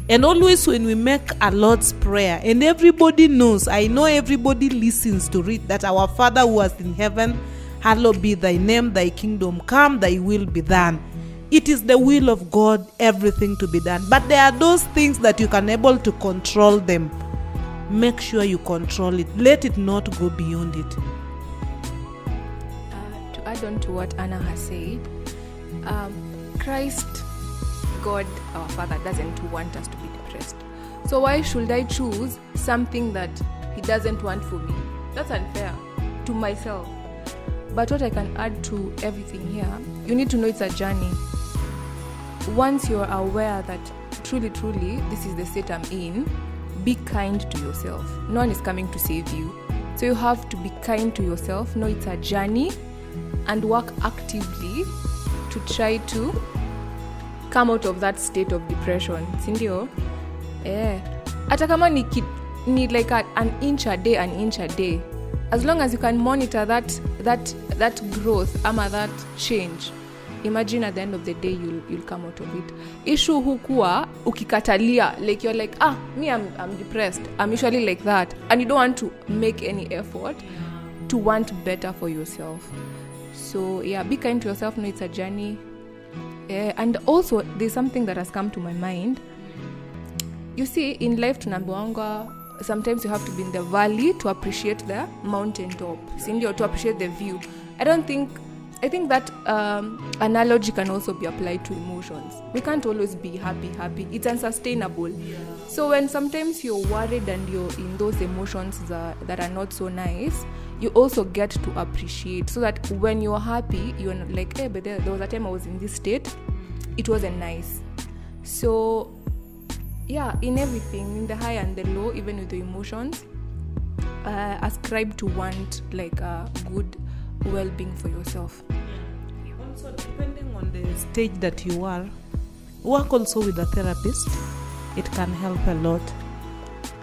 And always when we make a Lord's Prayer, and everybody knows, I know everybody listens to it, that our Father who art in heaven, hallowed be thy name, thy kingdom come, thy will be done. It is the will of God, everything to be done. But there are those things that you can able to control them. Make sure you control it. Let it not go beyond it. To add on to what Anna has said, Christ, God, our Father, doesn't want us to be depressed. So why should I choose something that He doesn't want for me? That's unfair to myself. But what I can add to everything here, you need to know it's a journey. Once you're aware that truly, this is the state I'm in, be kind to yourself. No one is coming to save you. So you have to be kind to yourself, know it's a journey, and work actively to try to come out of that state of depression. Sindio? Hata kama ni like an inch a day. As long as you can monitor that growth, that change imagine at the end of the day you'll come out of it. Issue hukua ukikatalia, like you're like, me I'm depressed, I'm usually like that, and you don't want to make any effort to want better for yourself. So yeah, be kind to yourself. Know it's a journey. And also there's something that has come to my mind. You see, in life tunaambiwanga sometimes you have to be in the valley to appreciate the mountain top, or to appreciate the view. I think that analogy can also be applied to emotions. We can't always be happy. It's unsustainable. So when sometimes you're worried and you're in those emotions that are not so nice, you also get to appreciate, so that when you're happy, you're not like, hey, but there was a time I was in this state, it wasn't nice. So yeah, in everything, in the high and the low, even with the emotions, ascribe to want like a good well-being for yourself. Also, depending on the stage that you are, work also with a therapist. It can help a lot.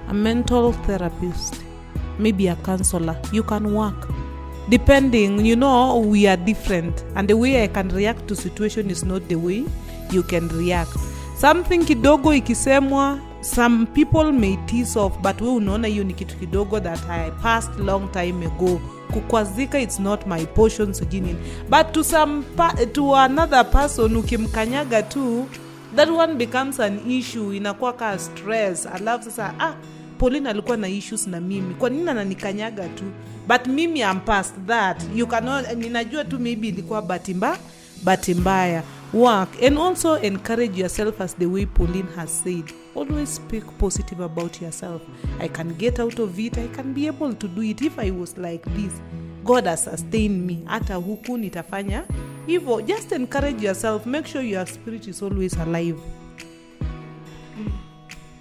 A mental therapist, maybe a counselor. You can work. Depending, we are different, and the way I can react to situation is not the way you can react. Something kidogo ikisemwa, some people may tease off, but we unaona hiyo ni kitu kidogo that I passed long time ago. Kukwazika, it's not my portion, sujini. But to another person ukimkanyaga tu, that one becomes an issue, inakuwa ka stress. Alafu sasa, Pauline alikuwa na issues na mimi, kwa nini ananikanyaga tu? But mimi I'm past that. You cannot, ninajua tu maybe ilikuwa bahati mbaya. Work and also encourage yourself, as the way Pauline has said. Always speak positive about yourself. I can get out of it. I can be able to do it. If I was like this, God has sustained me. Hata huku nitafanya hivyo. Just encourage yourself. Make sure your spirit is always alive.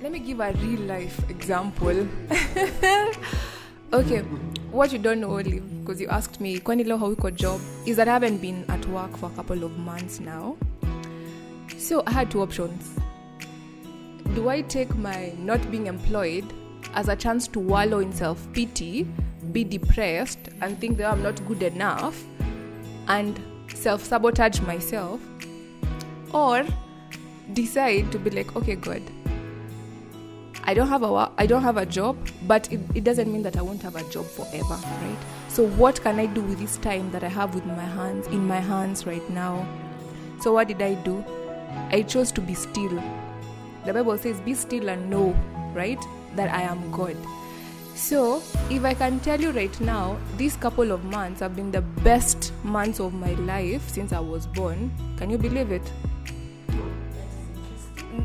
Let me give a real life example. Okay, what you don't know, Olive, because you asked me, kwani leo hauko job, is that I haven't been at work for a couple of months now. So I had two options. Do I take my not being employed as a chance to wallow in self-pity, be depressed, and think that I'm not good enough, and self-sabotage myself? Or decide to be like, okay, God, I don't have a job, but it doesn't mean that I won't have a job forever, right? So what can I do with this time that I have in my hands right now? So what did I do? I chose to be still. The Bible says, be still and know, right, that I am God. So if I can tell you right now, these couple of months have been the best months of my life since I was born. Can you believe it?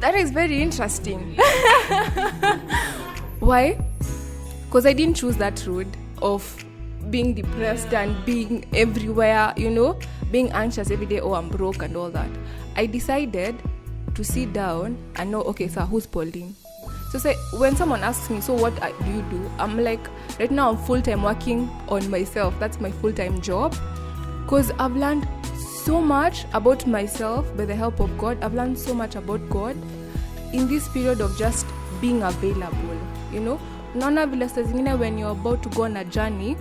That is very interesting. Why? Because I didn't choose that road of being depressed and being everywhere, being anxious every day, I'm broke and all that. I decided to sit down and know, okay, so who's Pauline? So say, when someone asks me, so what do you do? I'm like, right now I'm full-time working on myself. That's my full-time job. Because I've learned so much about myself by the help of God. I've learned so much about God in this period of just being available. Naona vile saa zingine when you're about to go on a journey,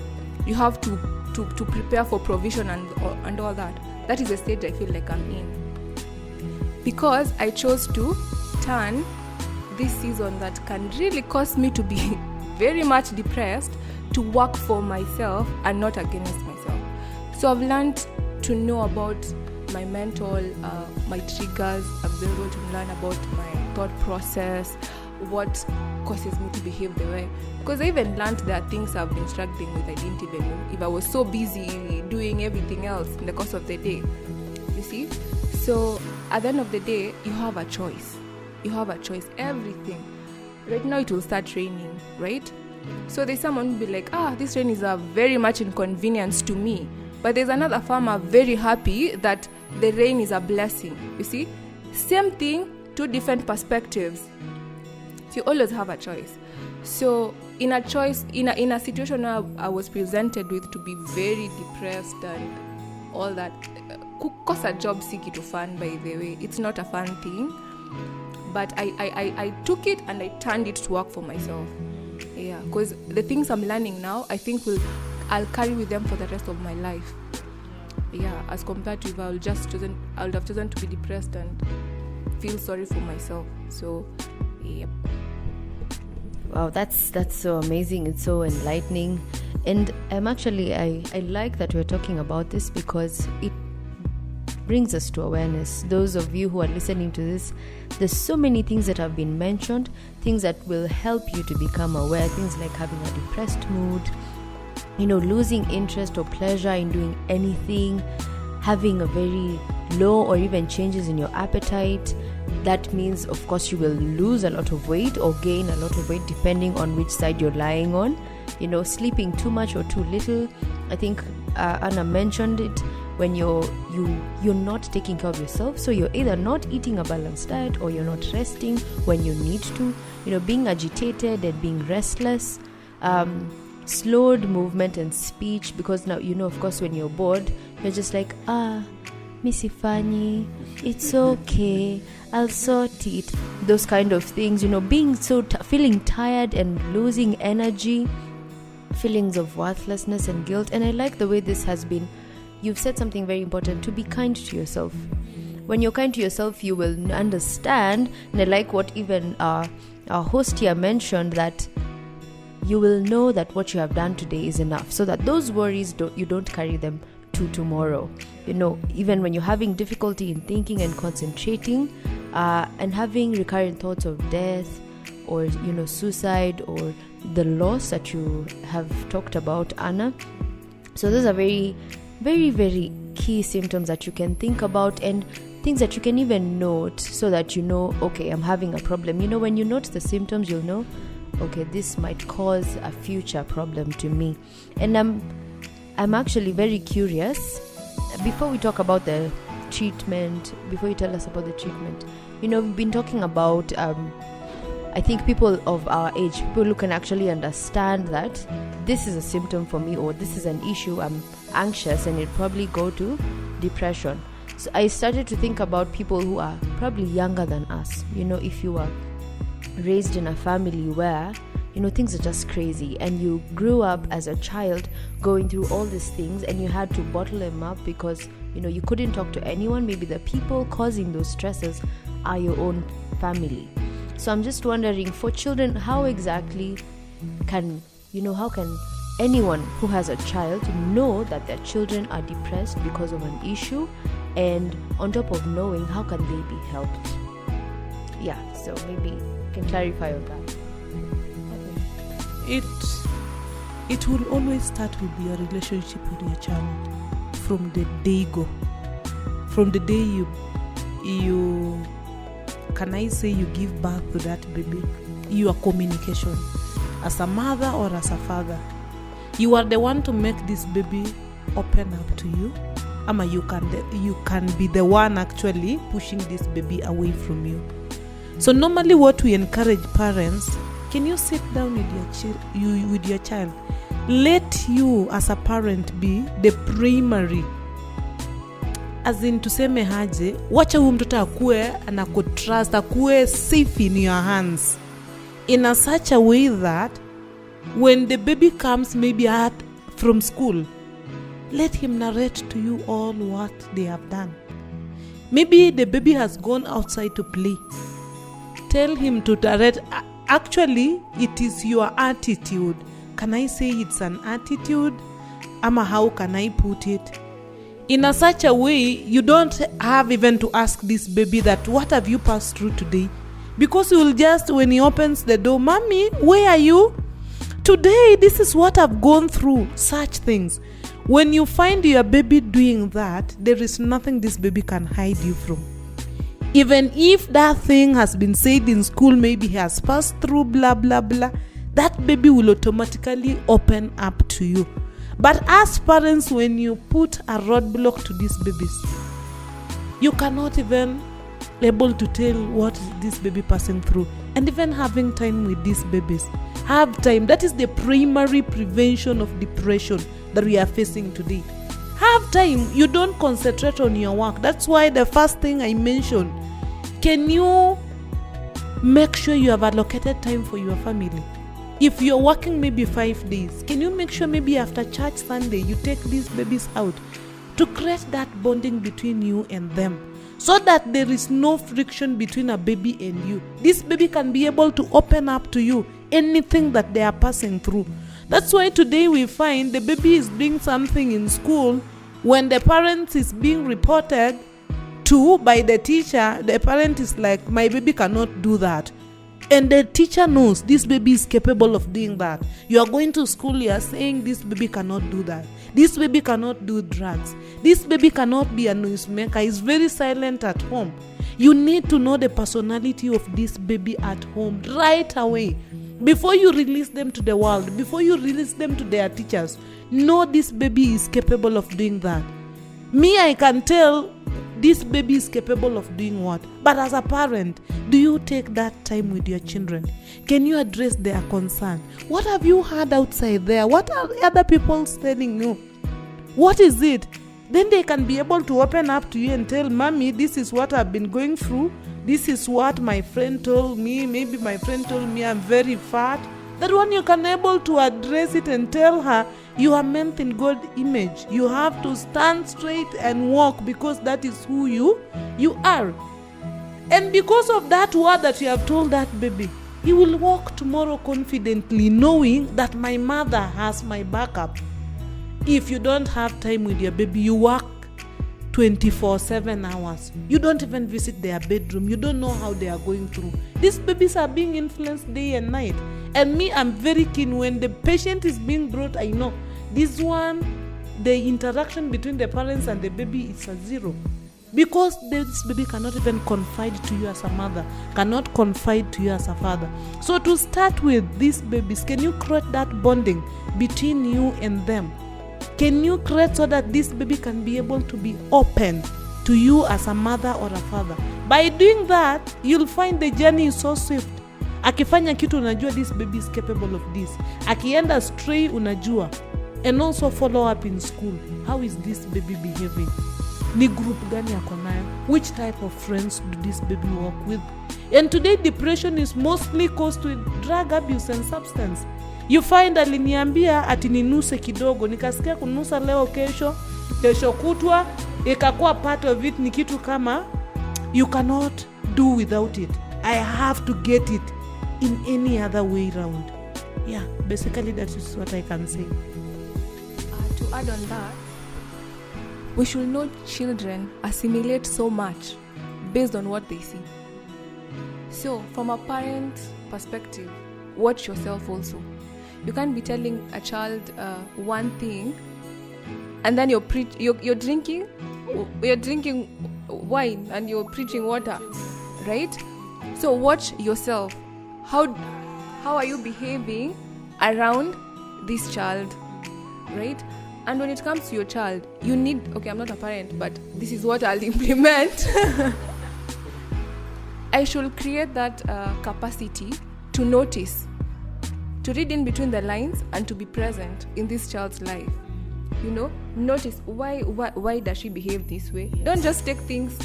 you have to prepare for provision and all that. That is the stage I feel like I'm in. Because I chose to turn this season that can really cause me to be very much depressed to work for myself and not against myself. So I've learned to know about my mental, my triggers. I've been able to learn about my thought process, what causes me to behave the way. Because I even learned there are things I've been struggling with I didn't even know. If I was so busy doing everything else in the course of the day. You see? So at the end of the day, you have a choice. You have a choice. Everything. Right now it will start raining, right? So there's someone who will be like, this rain is a very much inconvenience to me. But there's another farmer very happy that the rain is a blessing. You see? Same thing, two different perspectives. So you always have a choice. So in a situation I was presented with to be very depressed and all that, kukosa job si kitu fun, by the way. It's not a fun thing. But I took it and I turned it to work for myself. Yeah, because the things I'm learning now, I think I'll carry with them for the rest of my life. yeah, as compared to if I would have chosen to be depressed and feel sorry for myself. So, yeah. Wow, that's so amazing. It's so enlightening. And I like that we're talking about this because it brings us to awareness. Those of you who are listening to this, there's so many things that have been mentioned, things that will help you to become aware, things like having a depressed mood, losing interest or pleasure in doing anything, having a very low or even changes in your appetite. That means, of course, you will lose a lot of weight or gain a lot of weight depending on which side you're lying on. Sleeping too much or too little. I think Anna mentioned it, when you're not taking care of yourself. So you're either not eating a balanced diet or you're not resting when you need to. Being agitated and being restless. Slowed movement and speech, because now, of course, when you're bored, you're just like, Missy, it's okay, I'll sort it. Those kind of things, being so feeling tired and losing energy, feelings of worthlessness and guilt. And I like the way this has been. You've said something very important, to be kind to yourself. When you're kind to yourself, you will understand, and I like what even our host here mentioned, that you will know that what you have done today is enough, so that those worries you don't carry them to tomorrow. Even when you're having difficulty in thinking and concentrating, and having recurrent thoughts of death or suicide or the loss that you have talked about, Anna. So those are very, very, very key symptoms that you can think about, and things that you can even note, so that okay, I'm having a problem. When you note the symptoms, you'll know, okay, this might cause a future problem to me. And I'm actually very curious, before we talk about the treatment, before you tell us about the treatment, we've been talking about I think people of our age, people who can actually understand that this is a symptom for me, or this is an issue, I'm anxious, and it probably go to depression. So I started to think about people who are probably younger than us. If you are raised in a family where things are just crazy, and you grew up as a child going through all these things, and you had to bottle them up because you couldn't talk to anyone. Maybe the people causing those stresses are your own family. So I'm just wondering, for children, how exactly can anyone who has a child know that their children are depressed because of an issue, and on top of knowing, how can they be helped? Yeah, so maybe you can clarify on that. It will always start with your relationship with your child from the day go. From the day you can I say you give birth to that baby, your communication as a mother or as a father, you are the one to make this baby open up to you. You can be the one actually pushing this baby away from you. So normally what we encourage parents, can you sit down with your child? Let you as a parent be the primary. As in tuseme haje, wacha huyu mtoto akue anakutrust, akue safe in your hands, in a such a way that when the baby comes maybe from school, let him narrate to you all what they have done. Maybe the baby has gone outside to play. Tell him to narrate. Actually, it is your attitude. Can I say it's an attitude? How can I put it? In a such a way, you don't have even to ask this baby that, what have you passed through today? Because you will just, when he opens the door, Mommy, where are you? Today, this is what I've gone through. Such things. When you find your baby doing that, there is nothing this baby can hide you from. Even if that thing has been said in school, maybe he has passed through blah, blah, blah, that baby will automatically open up to you. But as parents, when you put a roadblock to these babies, you cannot even able to tell what this baby passing through. And even having time with these babies. Have time. That is the primary prevention of depression that we are facing today. Have time. You don't concentrate on your work. That's why the first thing I mentioned, can you make sure you have allocated time for your family? If you're working maybe 5 days, can you make sure maybe after church Sunday you take these babies out? to create that bonding between you and them, so that there is no friction between a baby and you. This baby can be able to open up to you anything that they are passing through. That's why today we find the baby is doing something in school. When the parent is being reported to by the teacher, the parent is like, my baby cannot do that. And the teacher knows this baby is capable of doing that. You are going to school, you are saying this baby cannot do that. This baby cannot do drugs. This baby cannot be a noisemaker. He's very silent at home. You need to know the personality of this baby at home right away. Before you release them to the world, before you release them to their teachers, know this baby is capable of doing that. Me, I can tell this baby is capable of doing what. But as a parent, do you take that time with your children? Can you address their concern? What have you heard outside there? What are other people telling you? What is it? Then they can be able to open up to you and tell, Mommy, this is what I've been going through. This is what my friend told me. Maybe my friend told me I'm very fat. That one you can able to address it and tell her, you are meant in God's image. You have to stand straight and walk because that is who you are. And because of that word that you have told that baby, he will walk tomorrow confidently knowing that my mother has my backup. If you don't have time with your baby, you work 24/7 hours. You don't even visit their bedroom. You don't know how they are going through. These babies are being influenced day and night. And me, I'm very keen when the patient is being brought, I know this one, the interaction between the parents and the baby is a zero. Because this baby cannot even confide to you as a mother, cannot confide to you as a father. So to start with these babies, can you create that bonding between you and them? Can you create so that this baby can be able to be open to you as a mother or a father? By doing that, you'll find the journey is so swift. Akifanya kitu unajua this baby is capable of this. Akienda stray unajua. And also follow up in school. How is this baby behaving? Ni group gani yako nayo? Which type of friends do this baby work with? And today depression is mostly caused with drug abuse and substance. You find aliniambia ati ninuse kidogo, nikasikia kunusa leo kesho kutwa, ikakuwa part of it. Ni kitu kama you cannot do without it. I have to get it in any other way round. Yeah, basically that is what I can say. To add on that, we should know children assimilate so much based on what they see. So from a parent perspective, watch yourself also. You can't be telling a child one thing and then you're drinking wine and you're preaching water, right? So watch yourself. How are you behaving around this child, right? And when it comes to your child, you need, okay, I'm not a parent, but this is what I'll implement. I should create that capacity to notice, to read in between the lines and to be present in this child's life. You know, notice why does she behave this way? Don't just take things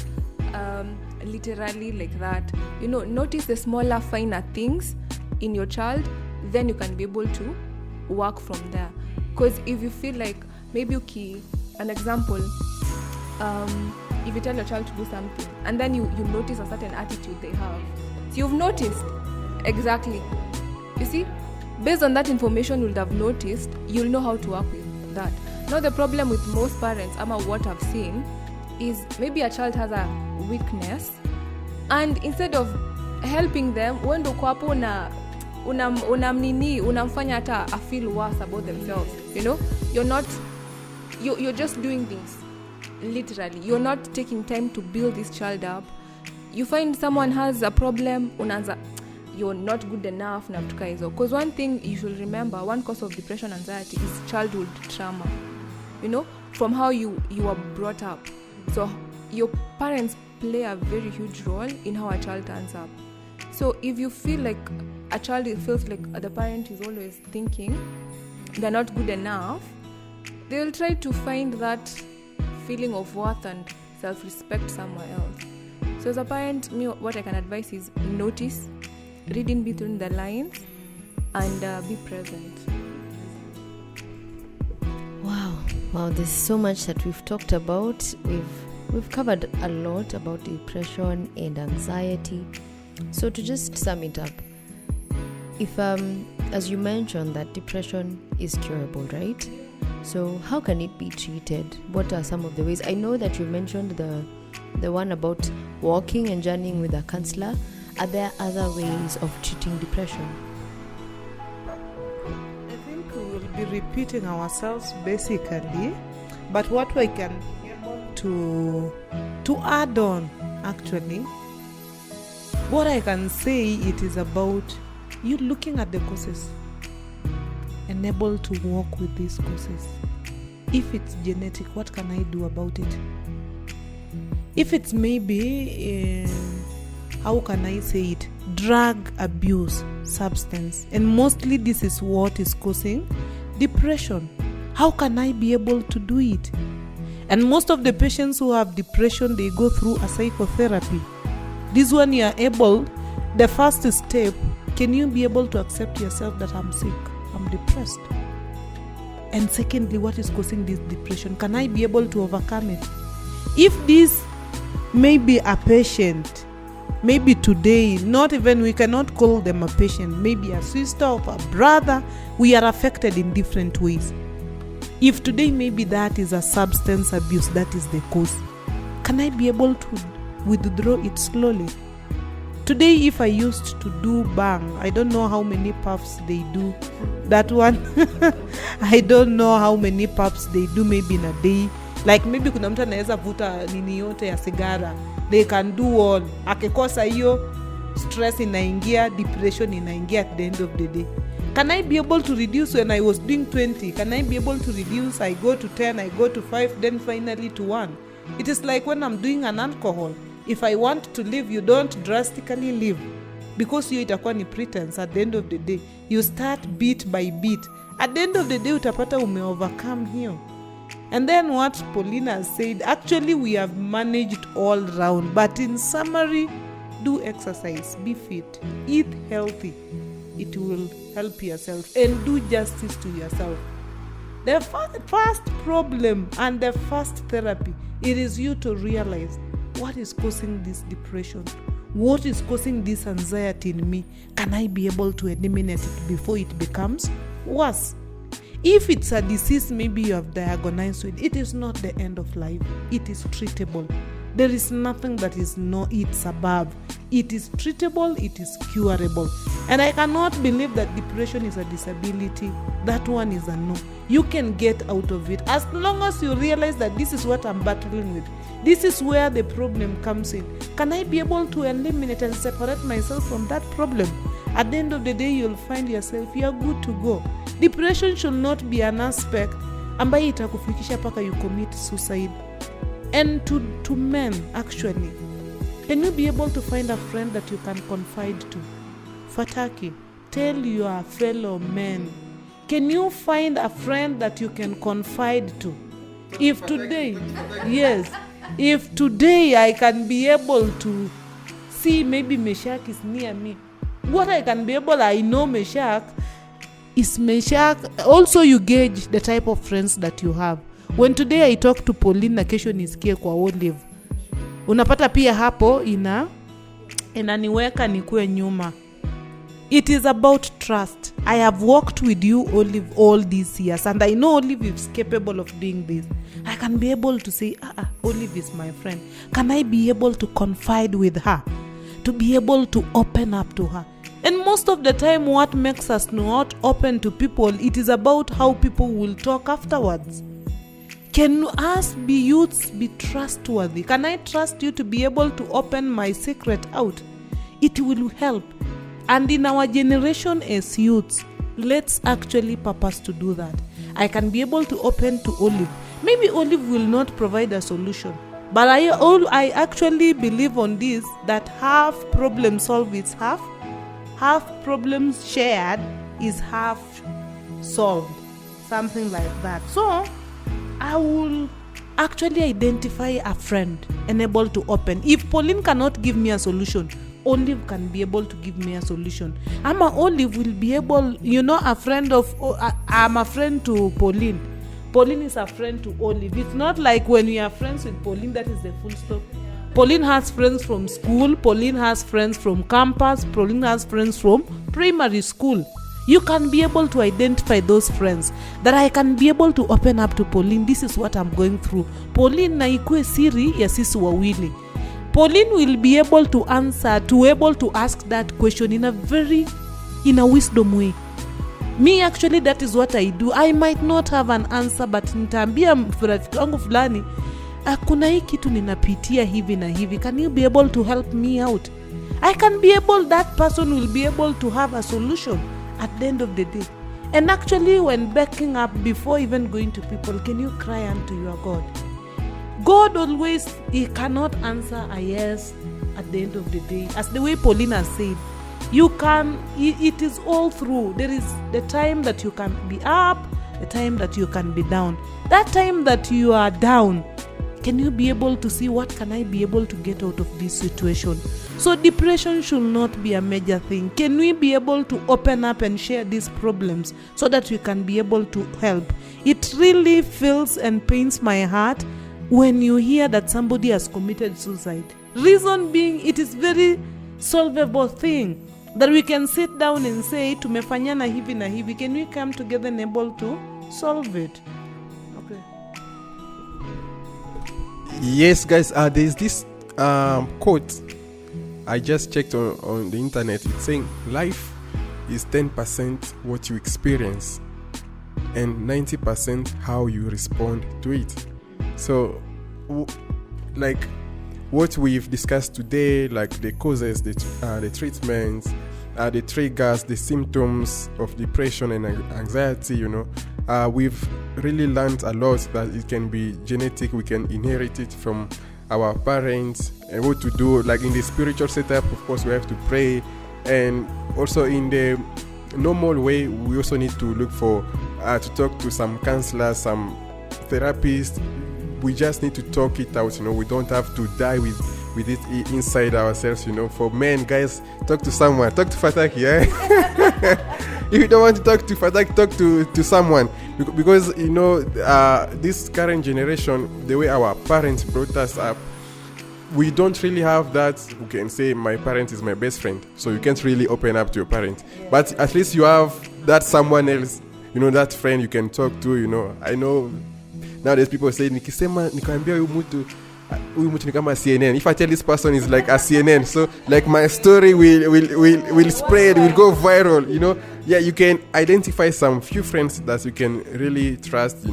literally like that. You know, notice the smaller, finer things in your child, then you can be able to work from there. Because if you feel like, maybe an example, if you tell your child to do something and then you notice a certain attitude they have, so you've noticed exactly, you see, based on that information you would have noticed, you'll know how to work with that. Now the problem with most parents, what I've seen, is maybe a child has a weakness and instead of helping them, when uko hapo unamfanya hata I feel worse about themselves. You know, you're just doing things literally. You're not taking time to build this child up. You find someone has a problem, unaanza you're not good enough na vitu hizo. Because one thing you should remember, one cause of depression, anxiety is childhood trauma. You know, from how you were brought up. So your parents play a very huge role in how a child turns up. So if you feel like a child feels like the parent is always thinking they're not good enough, they'll try to find that feeling of worth and self-respect somewhere else. So as a parent, what I can advise is notice, read in between the lines, and be present. Wow, Wow, there's so much that we've talked about. We've covered a lot about depression and anxiety. So to just sum it up, if as you mentioned that depression is curable, right? So how can it be treated? What are some of the ways? I know that you mentioned the one about walking and journeying with a counselor. Are there other ways of treating depression? I think we will be repeating ourselves basically, but what we can be able to add on, actually, what I can say, it is about you looking at the causes and able to work with these causes. If it's genetic, what can I do about it? If it's maybe how can I say it, drug abuse, substance, and mostly this is what is causing depression. How can I be able to do it? And most of the patients who have depression, they go through a psychotherapy. This one you are able, the first step, can you be able to accept yourself that I'm sick, I'm depressed? And secondly, what is causing this depression? Can I be able to overcome it? If this may be a patient, maybe today, not even, we cannot call them a patient, maybe a sister or a brother, we are affected in different ways. If today maybe that is a substance abuse, that is the cause, can I be able to withdraw it slowly? Today, if I used to do bang, I don't know how many puffs they do. That one, I don't know how many puffs they do maybe in a day. Like maybe kuna mtu anaweza vuta nini yote ya sigara. They can do all. Akikosa hiyo, stress inaingia, depression inaingia at the end of the day. Can I be able to reduce when I was doing 20? Can I be able to reduce? I go to 10, I go to 5, then finally to 1. It is like when I'm doing an alcohol. If I want to leave, you don't drastically leave. Because hiyo itakuwa ni pretense. At the end of the day, you start bit by bit. At the end of the day, utapata overcome hiyo. And then what Paulina said, actually we have managed all round. But in summary, do exercise, be fit, eat healthy. It will help yourself and do justice to yourself. The first problem and the first therapy, it is you to realize what is causing this depression. What is causing this anxiety in me? Can I be able to eliminate it before it becomes worse? If it's a disease maybe you have diagnosed with, it is not the end of life. It is treatable. There is nothing that is it's above. It is treatable, it is curable. And I cannot believe that depression is a disability. That one is a no. You can get out of it as long as you realize that this is what I'm battling with. This is where the problem comes in. Can I be able to eliminate and separate myself from that problem? At the end of the day, you'll find yourself, you're good to go. Depression should not be an aspect ambayo itakufikisha paka you commit suicide. And to men, actually, can you be able to find a friend that you can confide to? Fataki, tell your fellow men. Can you find a friend that you can confide to? If today, yes, if today I can be able to see maybe Meshach is near me, what I can be able, I know Meshach is Meshach. Also, you gauge the type of friends that you have. When today I talk to Pauline na kesho nisikie kwa Olive, unapata pia hapo inaniweka nikuwe nyuma. It is about trust. I have worked with you, Olive, all these years, and I know Olive is capable of doing this. I can be able to say, Olive is my friend. Can I be able to confide with her? To be able to open up to her? And most of the time, what makes us not open to people, it is about how people will talk afterwards. Can us be youths be trustworthy? Can I trust you to be able to open my secret out? It will help. And in our generation as youths, let's actually purpose to do that. I can be able to open to Olive. Maybe Olive will not provide a solution. But I actually believe on this, that half problem solved is half problems shared is half solved. Something like that. So, I will actually identify a friend and able to open. If Pauline cannot give me a solution, Olive can be able to give me a solution. Olive will be able, a friend of, I'm a friend to Pauline. Pauline is a friend to Olive. It's not like when we are friends with Pauline, that is the full stop. Pauline has friends from school. Pauline has friends from campus. Pauline has friends from primary school. You can be able to identify those friends, that I can be able to open up to Pauline. This is what I'm going through. Pauline na ikue siri ya sisi wawili. Pauline will be able to answer, to able to ask that question in a wisdom way. Me actually, that is what I do. I might not have an answer, but nitaambia rafiki wangu fulani, kuna hii kitu ninapitia hivi na hivi. Can you be able to help me out? I can be able, that person will be able to have a solution at the end of the day. And actually, when backing up, before even going to people, can you cry unto your God? God always, he cannot answer a yes at the end of the day. As the way Paulina said, you can, it is all through. There is the time that you can be up, the time that you can be down. That time that you are down, can you be able to see what can I be able to get out of this situation? So depression should not be a major thing. Can we be able to open up and share these problems so that we can be able to help? It really feels and pains my heart when you hear that somebody has committed suicide. Reason being, it is very solvable thing that we can sit down and say, tumefanyana hivi na hivi. Can we come together and able to solve it? Okay. Yes, guys, there's this quote I just checked on the internet. It's saying life is 10% what you experience and 90% how you respond to it. So, like what we've discussed today, like the causes, the treatments, the triggers, the symptoms of depression and anxiety, we've really learned a lot that it can be genetic. We can inherit it from our parents, and what to do. Like in the spiritual setup, of course, we have to pray, and also in the normal way, we also need to look for to talk to some counselors, some therapists. We just need to talk it out. We don't have to die with it inside ourselves. For men, guys, talk to someone. Talk to Fataki. If you don't want to talk to Fataki, talk to someone, because this current generation, the way our parents brought us up, we don't really have that. Who can say my parent is my best friend, so you can't really open up to your parent. But at least you have that someone else, that friend you can talk to. I know nowadays people say nikisema nikwambia huyu mtu ni kama CNN. If I tell this person is like a CNN, so like my story will spread, will go viral. Yeah, you can identify some few friends that you can really trust.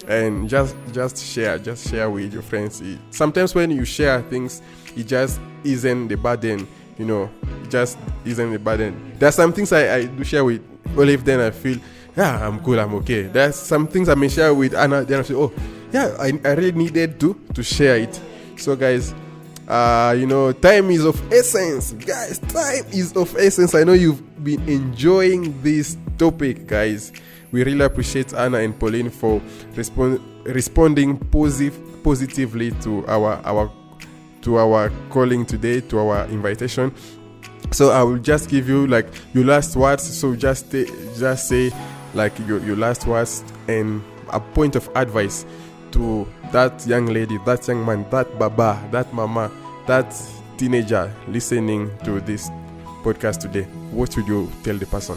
And just share with your friends. Sometimes when you share things, it just isn't the burden. It just isn't the burden. There's some things I do share with Olive, then I feel, yeah, I'm cool, I'm okay. There's some things I may share with Anna, then I say, oh, yeah, I really needed to share it. So guys, time is of essence. Guys, time is of essence. I know you've been enjoying this topic, guys. We really appreciate Anna and Pauline for responding positively to our calling today, to our invitation. So I will just give you like your last words. So just say like your last words and a point of advice to that young lady, that young man, that baba, that mama, that teenager listening to this podcast today. What would you tell the person?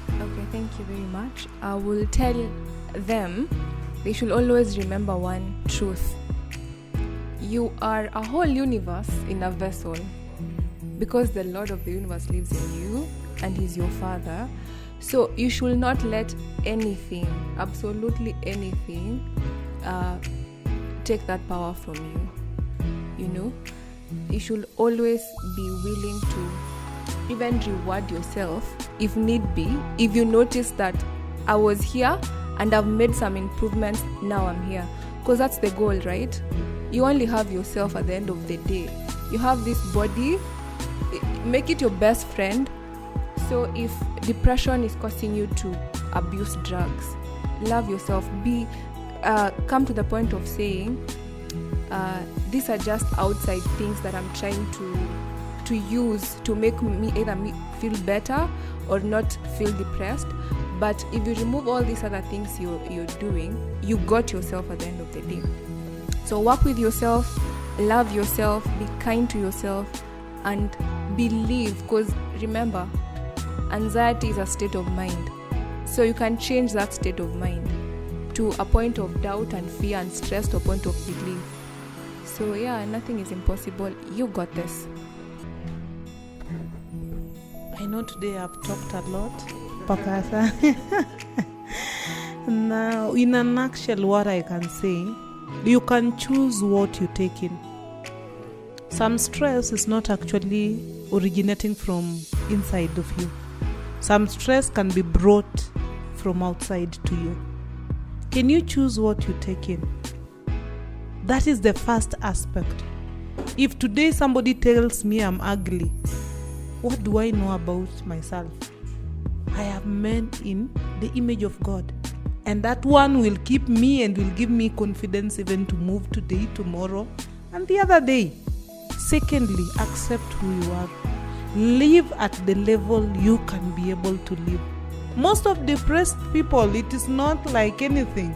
Okay, thank you very much. I will tell them they should always remember one truth. You are a whole universe in a vessel, because the Lord of the universe lives in you and He's your Father. So you should not let anything, absolutely anything, take that power from you. You should always be willing to even reward yourself if need be. If you notice that I was here and I've made some improvements, now I'm here. Because that's the goal, right? You only have yourself at the end of the day. You have this body, make it your best friend. So if depression is causing you to abuse drugs, love yourself. Come to the point of saying, these are just outside things that I'm trying to use to make me either feel better or not feel depressed. But if you remove all these other things you're doing, you got yourself at the end of the day. So work with yourself, love yourself, be kind to yourself, and believe. Because remember, anxiety is a state of mind. So you can change that state of mind to a point of doubt and fear and stress to a point of belief. So yeah, nothing is impossible. You got this. I know today I've talked a lot, Pakasa. Now, in a nutshell, what I can say, you can choose what you take in. Some stress is not actually originating from inside of you. Some stress can be brought from outside to you. Can you choose what you take in? That is the first aspect. If today somebody tells me I'm ugly, what do I know about myself? I am made in the image of God. And that one will keep me and will give me confidence even to move today, tomorrow, and the other day. Secondly, accept who you are. Live at the level you can be able to live. Most of depressed people, it is not like anything.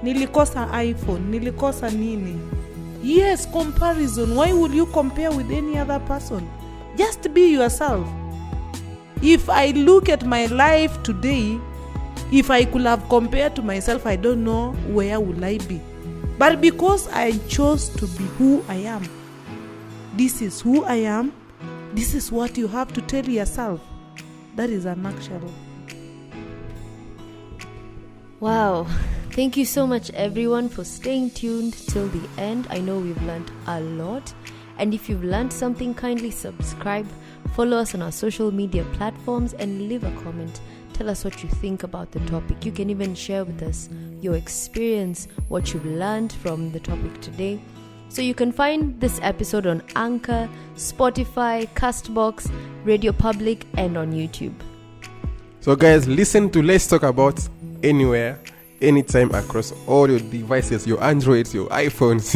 Nilikosa iPhone, nilikosa nini. Yes, comparison. Why would you compare with any other person? Just be yourself. If I look at my life today, if I could have compared to myself, I don't know where will I be. But because I chose to be who I am, this is who I am, this is what you have to tell yourself. That is a nutshell. Wow. Thank you so much, everyone, for staying tuned till the end. I know we've learned a lot. And if you've learned something, kindly subscribe, follow us on our social media platforms, and leave a comment. Tell us what you think about the topic. You can even share with us your experience, what you've learned from the topic today. So you can find this episode on Anchor, Spotify, Castbox, Radio Public, and on YouTube. So guys, listen to Let's Talk About anywhere, anytime, across all your devices, your Androids, your iPhones,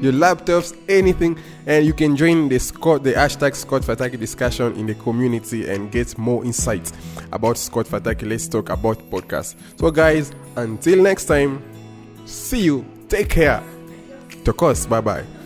your laptops, anything. And you can join the hashtag Scott Fataki discussion in the community and get more insights about Scott Fataki Let's Talk About podcast. So guys, until next time, see you. Take care. Tokos. Bye-bye.